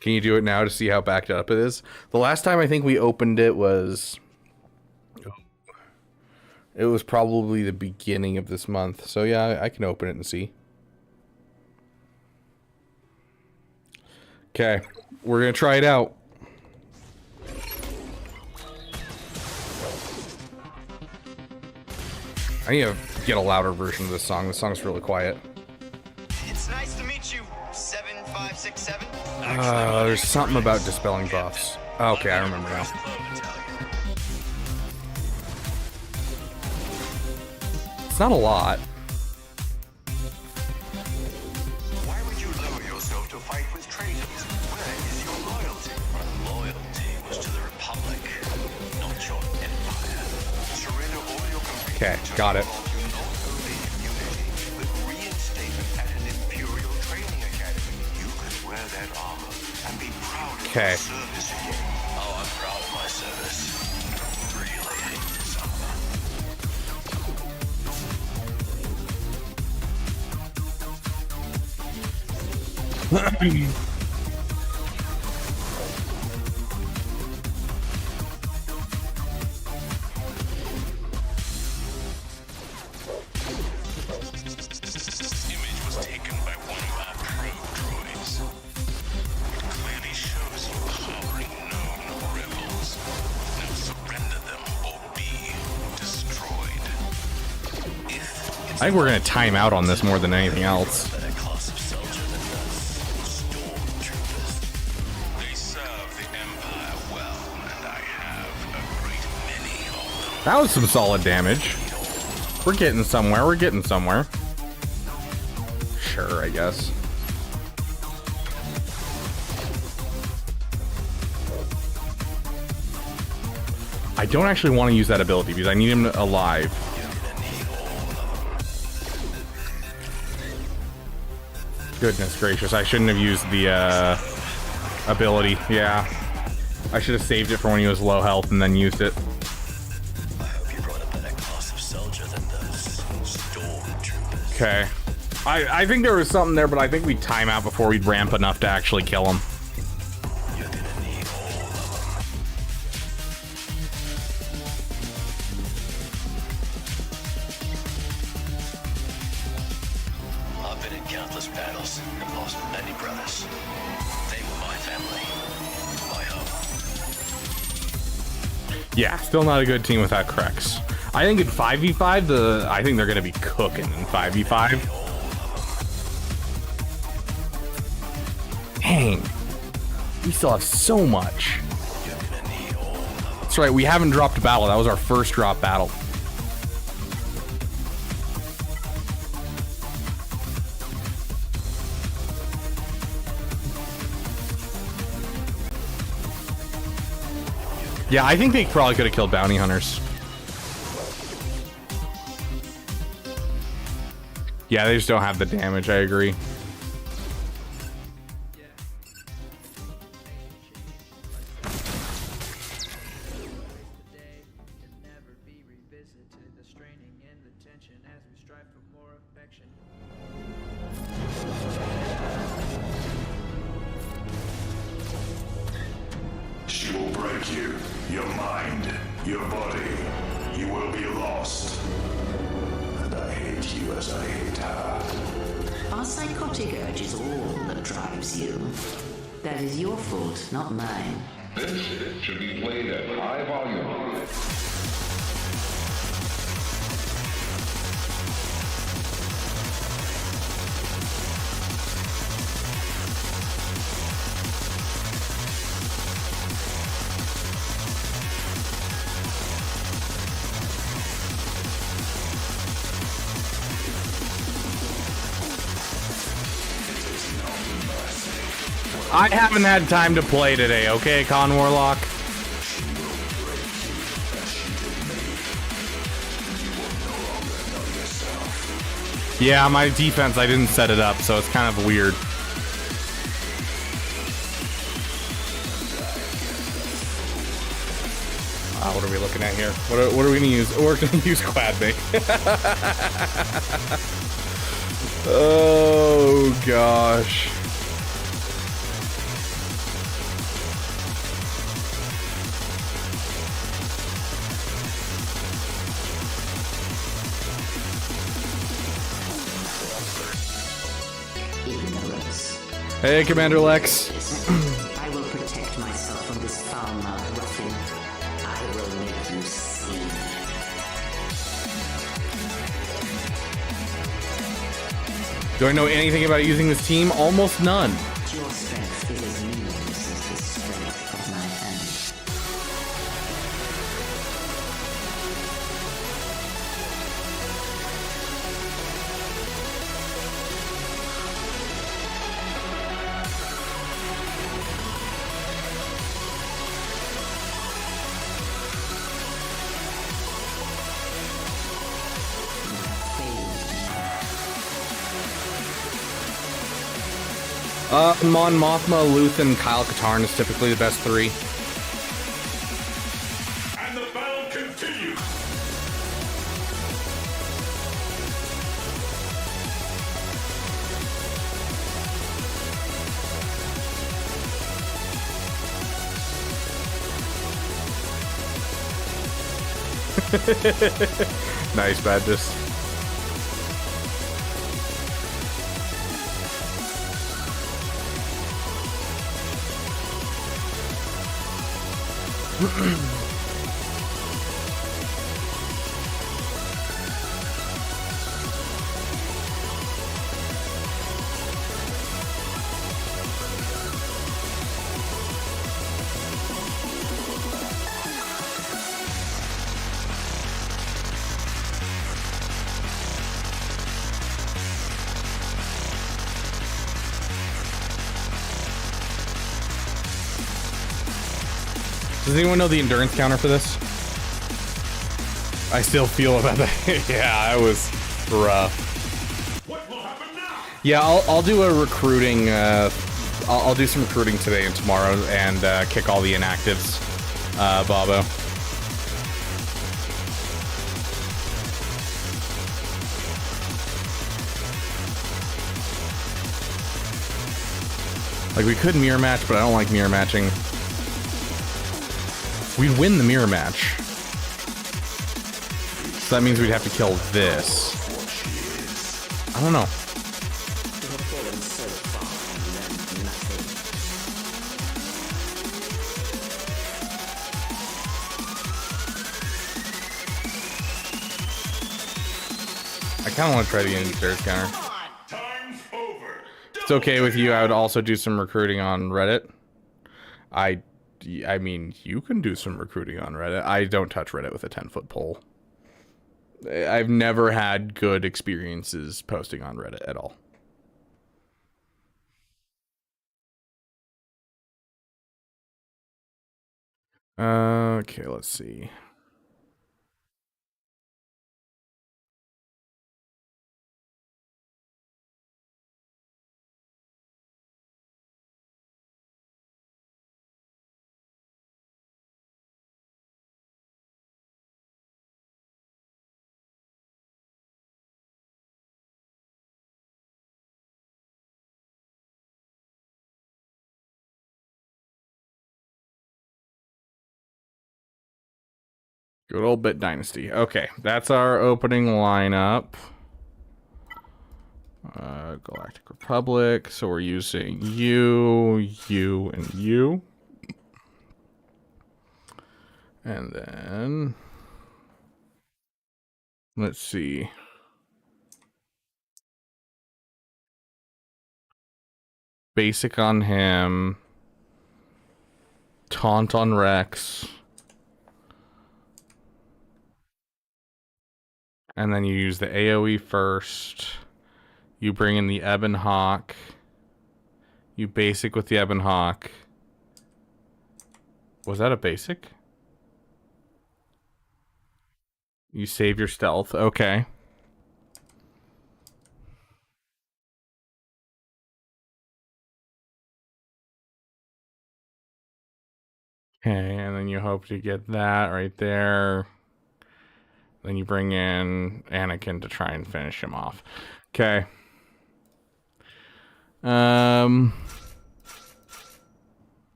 Can you do it now to see how backed up it is? The last time I think we opened it was probably the beginning of this month. So yeah, I can open it and see. Okay, we're gonna try it out. I need to get a louder version of this song. This song's really quiet. It's nice to meet you, 7567. There's something about dispelling buffs. Okay, I remember now. It's not a lot. Why would you lower yourself to fight with traitors? Where is your loyalty? My loyalty was to the Republic, not your empire. Surrender all your complaints. Okay, got it. Okay. Oh, I'm proud of my service. Really hate this armor. I think we're gonna time out on this more than anything else. That was some solid damage. We're getting somewhere. We're getting somewhere. Sure, I guess. I don't actually want to use that ability because I need him alive. Goodness gracious, I shouldn't have used the ability. Yeah, I should have saved it for when he was low health and then used it. I hope you brought a better class of soldier than those stormtroopers. Okay, I think there was something there, but I think we'd time out before we'd ramp enough to actually kill him. You're gonna need all of them. I've been in countless battles and lost many brothers. They were my family, my home. Yeah, still not a good team without Krex. I think in 5v5, I think they're gonna be cooking in 5v5. Dang, we still have so much. That's right, we haven't dropped a battle. That was our first drop battle. Yeah, I think they probably could have killed bounty hunters. Yeah, they just don't have the damage, I agree. She will break you, your mind, your body. You will be lost. And I hate you as I hate her. Our psychotic urge is all that drives you. That is your fault, not mine. This should be played at high volume. I haven't had time to play today, okay, Con Warlock? Yeah, my defense, I didn't set it up, so it's kind of weird. What are we looking at here? What are we gonna use? We're gonna use Quad Bait. Oh gosh. Hey, Commander Lex. I will protect myself from this foul-mouthed ruffian. I will make you see. Do I know anything about using this team? Almost none. Your strength is as meaningless as the strength of my hand. Mon Mothma, Luthen, Kyle Katarn is typically the best three. And the battle continues. Nice, Badges. Does anyone know the endurance counter for this? I still feel about that. Yeah, it was rough. What will happen now? Yeah, I'll do a recruiting. I'll do some recruiting today and tomorrow, and kick all the inactives, Bobo. Like, we could mirror match, but I don't like mirror matching. We'd win the mirror match. So that means we'd have to kill this. I don't know. I kind of want to try the endurance counter. If it's okay with you, I would also do some recruiting on Reddit. I mean, you can do some recruiting on Reddit. I don't touch Reddit with a 10-foot pole. I've never had good experiences posting on Reddit at all. Okay, let's see. Good old Bit Dynasty. Okay, that's our opening lineup. Galactic Republic. So we're using you, and you. And then let's see. Basic on him. Taunt on Rex. And then you use the AoE first. You bring in the Ebon Hawk. You basic with the Ebon Hawk. Was that a basic? You save your stealth. Okay. Okay, and then you hope to get that right there. Then you bring in Anakin to try and finish him off. Okay.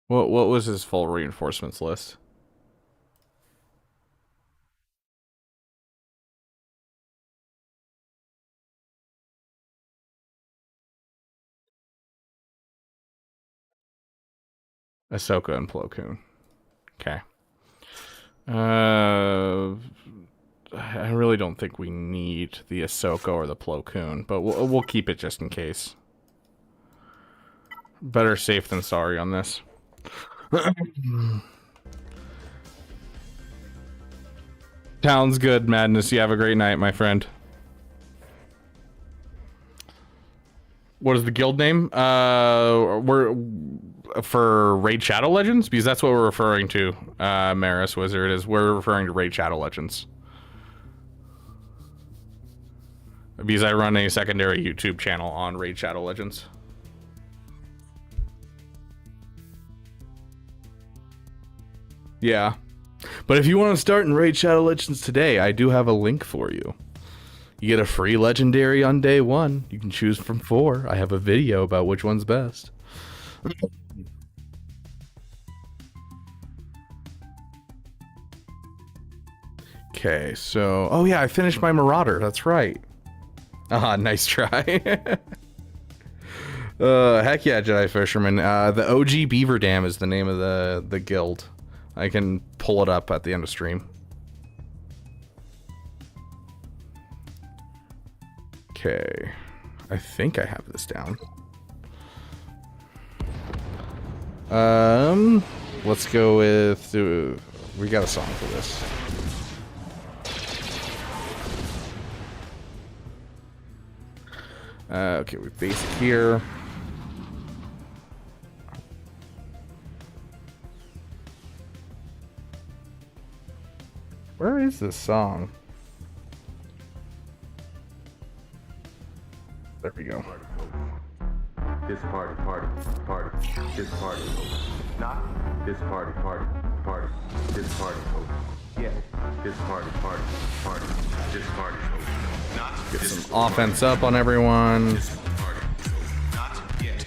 What was his full reinforcements list? Ahsoka and Plo Koon. Okay. I really don't think we need the Ahsoka or the Plo Koon, but we'll keep it just in case. Better safe than sorry on this. Sounds good, Madness. You have a great night, my friend. What is the guild name? We're for Raid Shadow Legends, because that's what we're referring to. Maris Wizard is we're referring to Raid Shadow Legends. Because I run a secondary YouTube channel on Raid Shadow Legends. Yeah. But if you want to start in Raid Shadow Legends today, I do have a link for you. You get a free legendary on day 1. You can choose from 4. I have a video about which one's best. Okay, so... Oh yeah, I finished my Marauder. That's right. Ah, nice try. Heck yeah, Jedi Fisherman. The OG Beaver Dam is the name of the guild. I can pull it up at the end of stream. Okay. I think I have this down. Let's go with... we got a song for this. Okay, we basic here. Where is this song? There we go. This party, this party, not this party, this party, yeah, this party, this party, not get some offense up on everyone.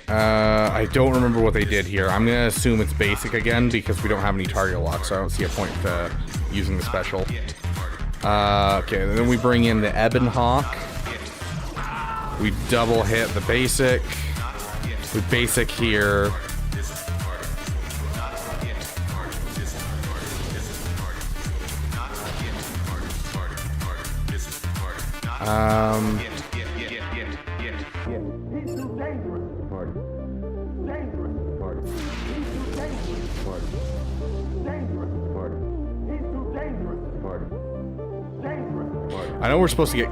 I don't remember what they did here. I'm gonna assume it's basic again because we don't have any target lock, so I don't see a point to using the special. Okay, then we bring in the Ebon Hawk. We double hit the basic. We basic here. I know we're supposed to get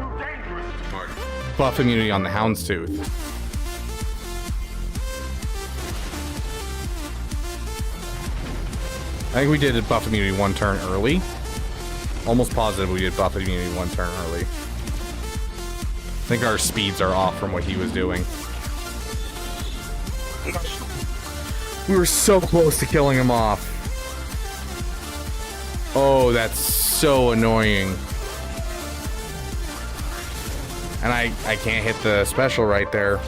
buff immunity on the Houndstooth. I think we did buff immunity 1 turn early. Almost positive we did buff immunity 1 turn early. I think our speeds are off from what he was doing. We were so close to killing him off. Oh, that's so annoying. And I can't hit the special right there.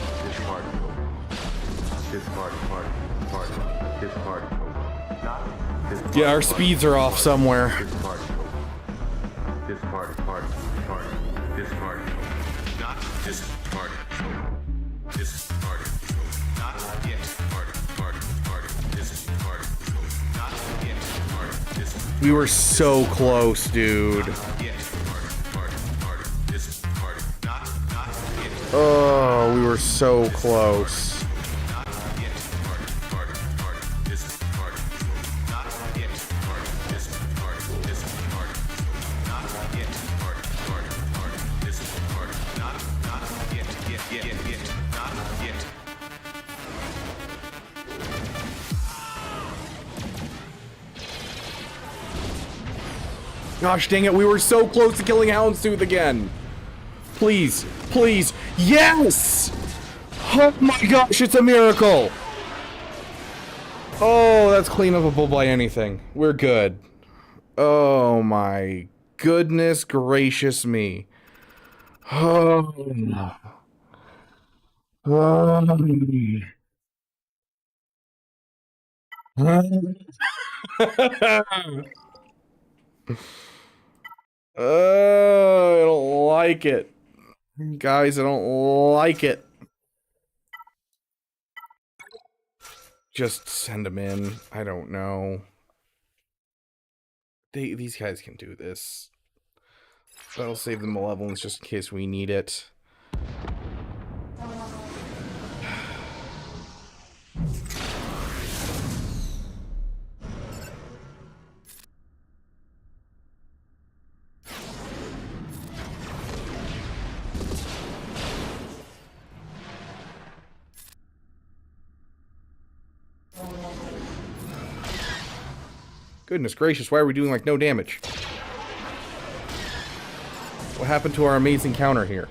Yeah, our speeds are off somewhere. We were so close, dude. Oh, we were so close. Gosh dang it, we were so close to killing Houndstooth again. Please, please, yes! Oh my gosh, it's a miracle! Oh, that's cleanupable by anything. We're good. Oh my goodness gracious me. Oh. I don't like it. Guys, I don't like it. Just send them in. I don't know. These guys can do this. That'll save the malevolence just in case we need it. Goodness gracious, why are we doing like no damage? What happened to our amazing counter here?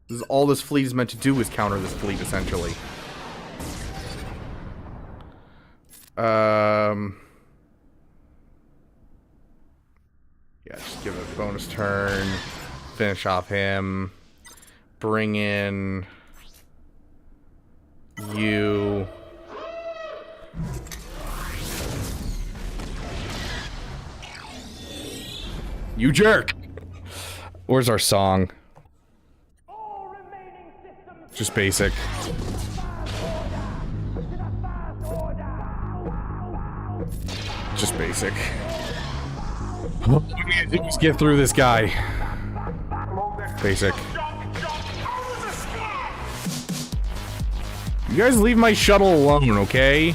This is all this fleet is meant to do is counter this fleet, essentially. Yeah, just give it a bonus turn. Finish off him. Bring in you. You jerk! Where's our song? Just basic. Just basic. Just get through this guy. Basic. You guys leave my shuttle alone, okay?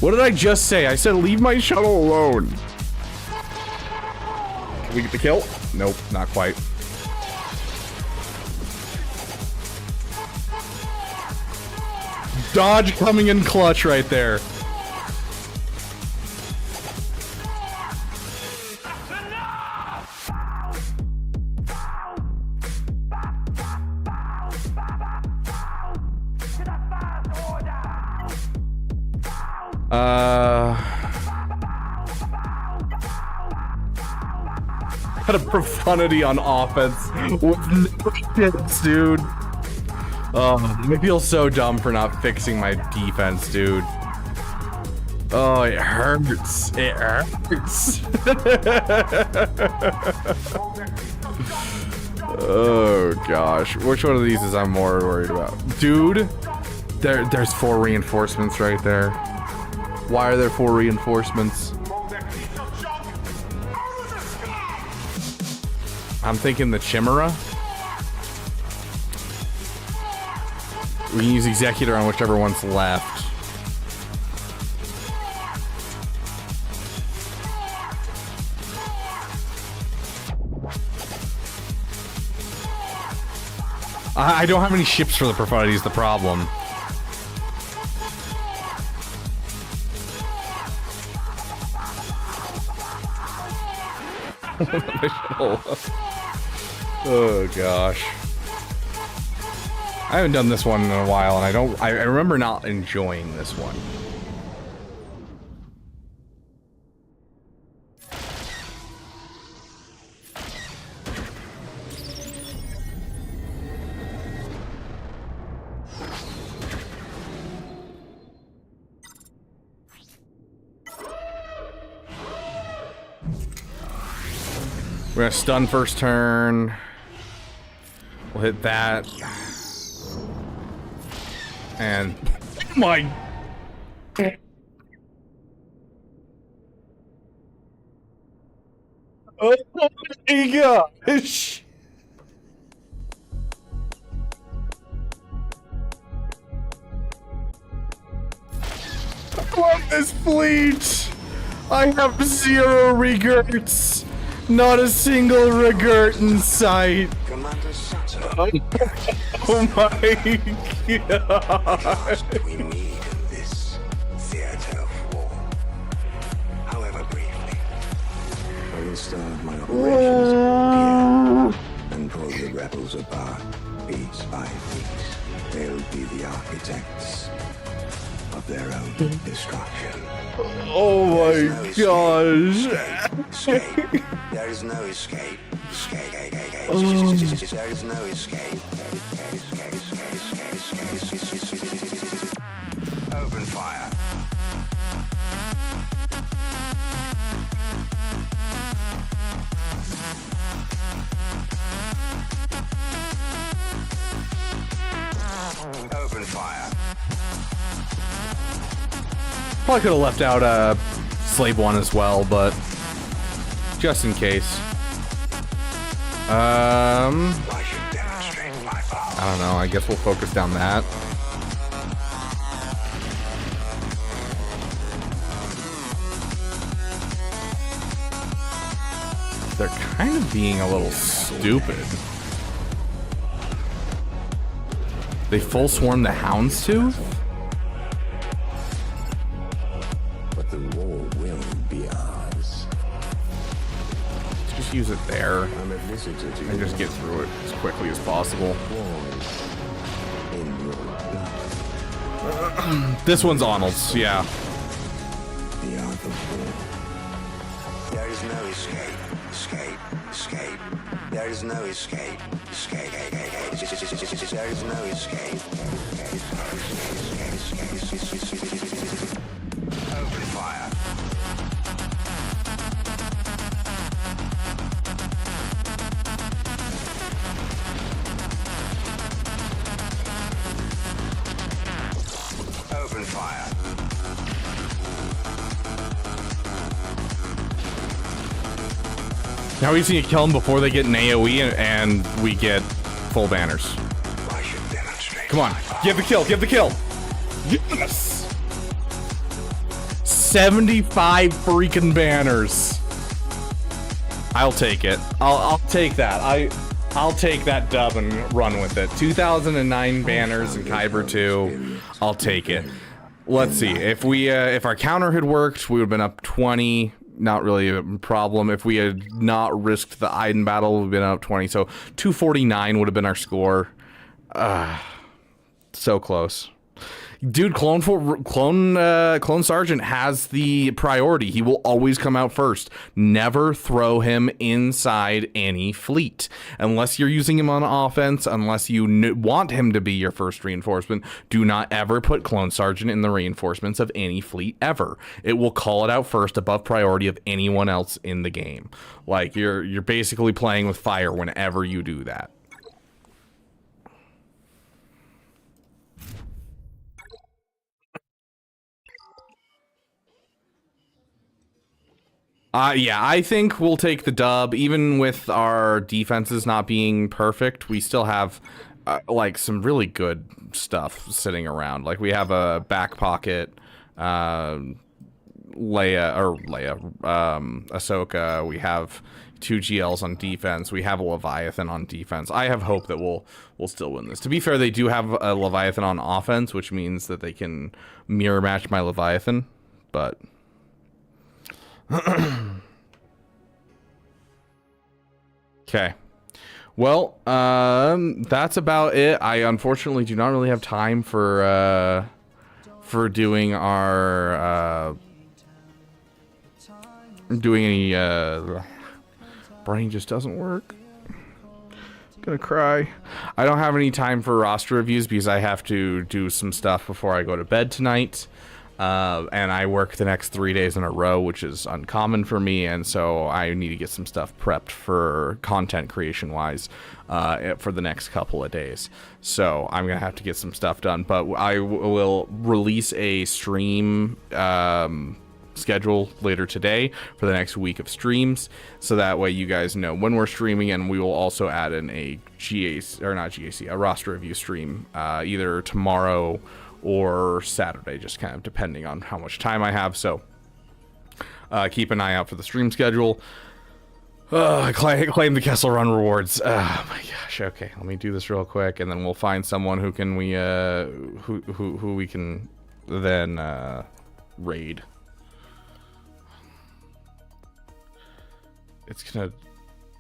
What did I just say? I said leave my shuttle alone. Can we get the kill? Nope, not quite. Dodge coming in clutch right there. Had a profundity on offense with no hits, dude. Oh, I feel so dumb for not fixing my defense, dude. Oh, it hurts. It hurts. Oh gosh, which one of these is I'm more worried about, dude? There's 4 reinforcements right there. Why are there 4 reinforcements? I'm thinking the Chimera. We can use Executor on whichever one's left. I don't have any ships for the Profundity is the problem. Oh gosh. I haven't done this one in a while, and I remember not enjoying this one. We're gonna stun first turn. We'll hit that. And my oh my gosh. I love this fleet. I have 0 regrets. Not a single regret in sight. Come Commander Saturn. Oh my god. We need in this theater of war. However briefly, I will start my operations here and pull the rebels apart piece by piece. They'll be the architects of their own destruction. Oh my gosh. Escape. There is no escape. There is no escape. Open fire. Open fire. Probably could have left out Slave One as well, but just in case. I don't know. I guess we'll focus down that. They're kind of being a little stupid. They full swarm the Houndstooth? But the war will be ours. Just use it there and just get through it as quickly as possible. This one's Arnold's, yeah. The art of war. There is no escape. Escape. There is no escape. Escape. There is no escape. Open fire. Open fire. Now we just need to kill them before they get an AoE and we get full banners. Come on, give the kill, give the kill. Yes! 75 freaking banners. I'll take it. I'll take that. I'll take that dub and run with it. 2009 banners in Kyber 2. I'll take it. Let's see. If we if our counter had worked, we would have been up 20. Not really a problem. If we had not risked the Iden battle, we'd been up 20. So 249 would have been our score. So close. Dude, Clone Sergeant has the priority. He will always come out first. Never throw him inside any fleet. Unless you're using him on offense, unless you want him to be your first reinforcement, do not ever put Clone Sergeant in the reinforcements of any fleet ever. It will call it out first above priority of anyone else in the game. Like, you're basically playing with fire whenever you do that. Yeah, I think we'll take the dub. Even with our defenses not being perfect, we still have like some really good stuff sitting around. Like, we have a back pocket, Ahsoka. We have 2 GLs on defense. We have a Leviathan on defense. I have hope that we'll still win this. To be fair, they do have a Leviathan on offense, which means that they can mirror match my Leviathan, but okay. Well, that's about it. I unfortunately do not really have time for doing our doing any brain just doesn't work. Gonna cry. I don't have any time for roster reviews because I have to do some stuff before I go to bed tonight. And I work the next 3 days in a row, which is uncommon for me, and so I need to get some stuff prepped for content creation wise for the next couple of days. So I'm gonna have to get some stuff done, but I will release a stream schedule later today for the next week of streams, so that way you guys know when we're streaming, and we will also add in a a roster review stream either tomorrow or Saturday, just kind of depending on how much time I have. So keep an eye out for the stream schedule. Claim the Kessel Run rewards. Oh my gosh. Okay, let me do this real quick, and then we'll find someone who can who we can then raid. It's gonna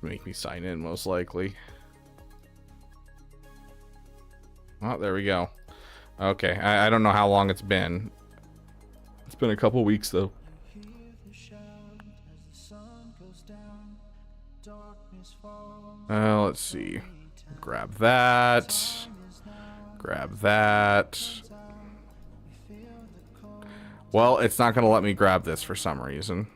make me sign in most likely. Oh, there we go. Okay, I don't know how long it's been. It's been a couple weeks though. Let's see. Grab that. Grab that. Well, it's not going to let me grab this for some reason.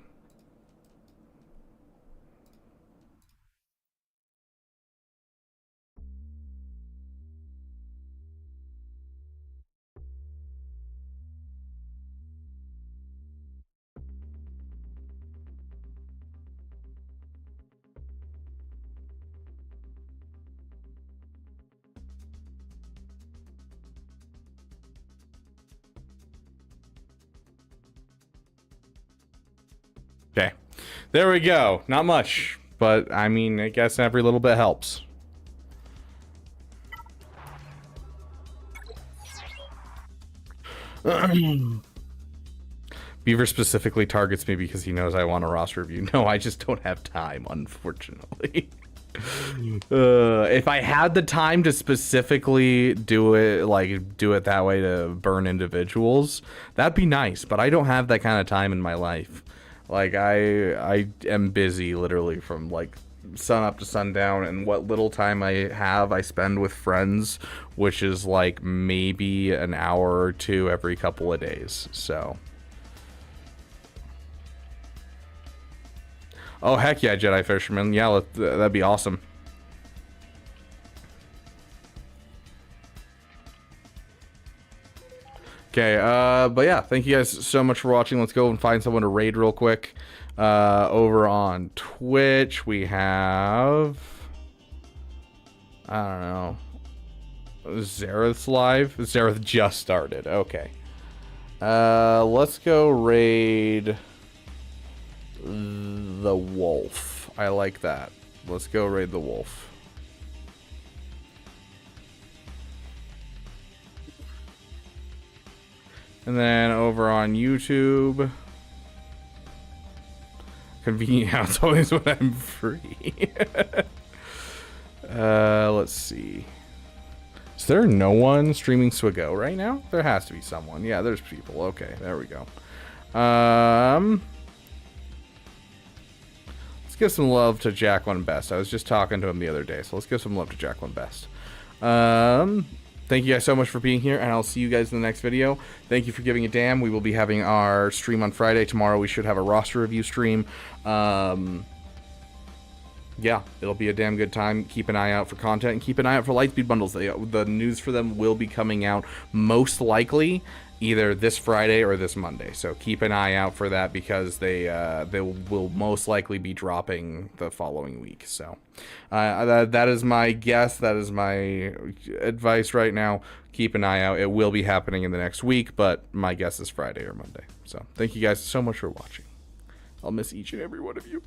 Okay, there we go. Not much, but I mean, I guess every little bit helps. Beaver specifically targets me because he knows I want a roster review. No, I just don't have time, unfortunately. If I had the time to specifically do it, like do it that way to burn individuals, that'd be nice, but I don't have that kind of time in my life. Like, I am busy literally from like sun up to sundown, and what little time I have I spend with friends, which is like maybe an hour or two every couple of days. So oh heck yeah, Jedi Fisherman, yeah, that'd be awesome. Okay, but yeah, thank you guys so much for watching. Let's go and find someone to raid real quick. Over on Twitch, we have... I don't know. Zareth's live? Zareth just started. Okay. Let's go raid... the wolf. I like that. Let's go raid the wolf. And then over on YouTube, convenient how it's always when I'm free. Let's see. Is there no one streaming Swigo right now? There has to be someone. Yeah, there's people. Okay, there we go. Let's give some love to Jack One Best. I was just talking to him the other day, so let's give some love to Jack One Best. Thank you guys so much for being here, and I'll see you guys in the next video. Thank you for giving a damn. We will be having our stream on Friday. Tomorrow we should have a roster review stream. Yeah, it'll be a damn good time. Keep an eye out for content, and keep an eye out for Lightspeed bundles. The news for them will be coming out most likely either this Friday or this Monday. So keep an eye out for that, because they will most likely be dropping the following week. So that is my guess. That is my advice right now. Keep an eye out. It will be happening in the next week, but my guess is Friday or Monday. So thank you guys so much for watching. I'll miss each and every one of you.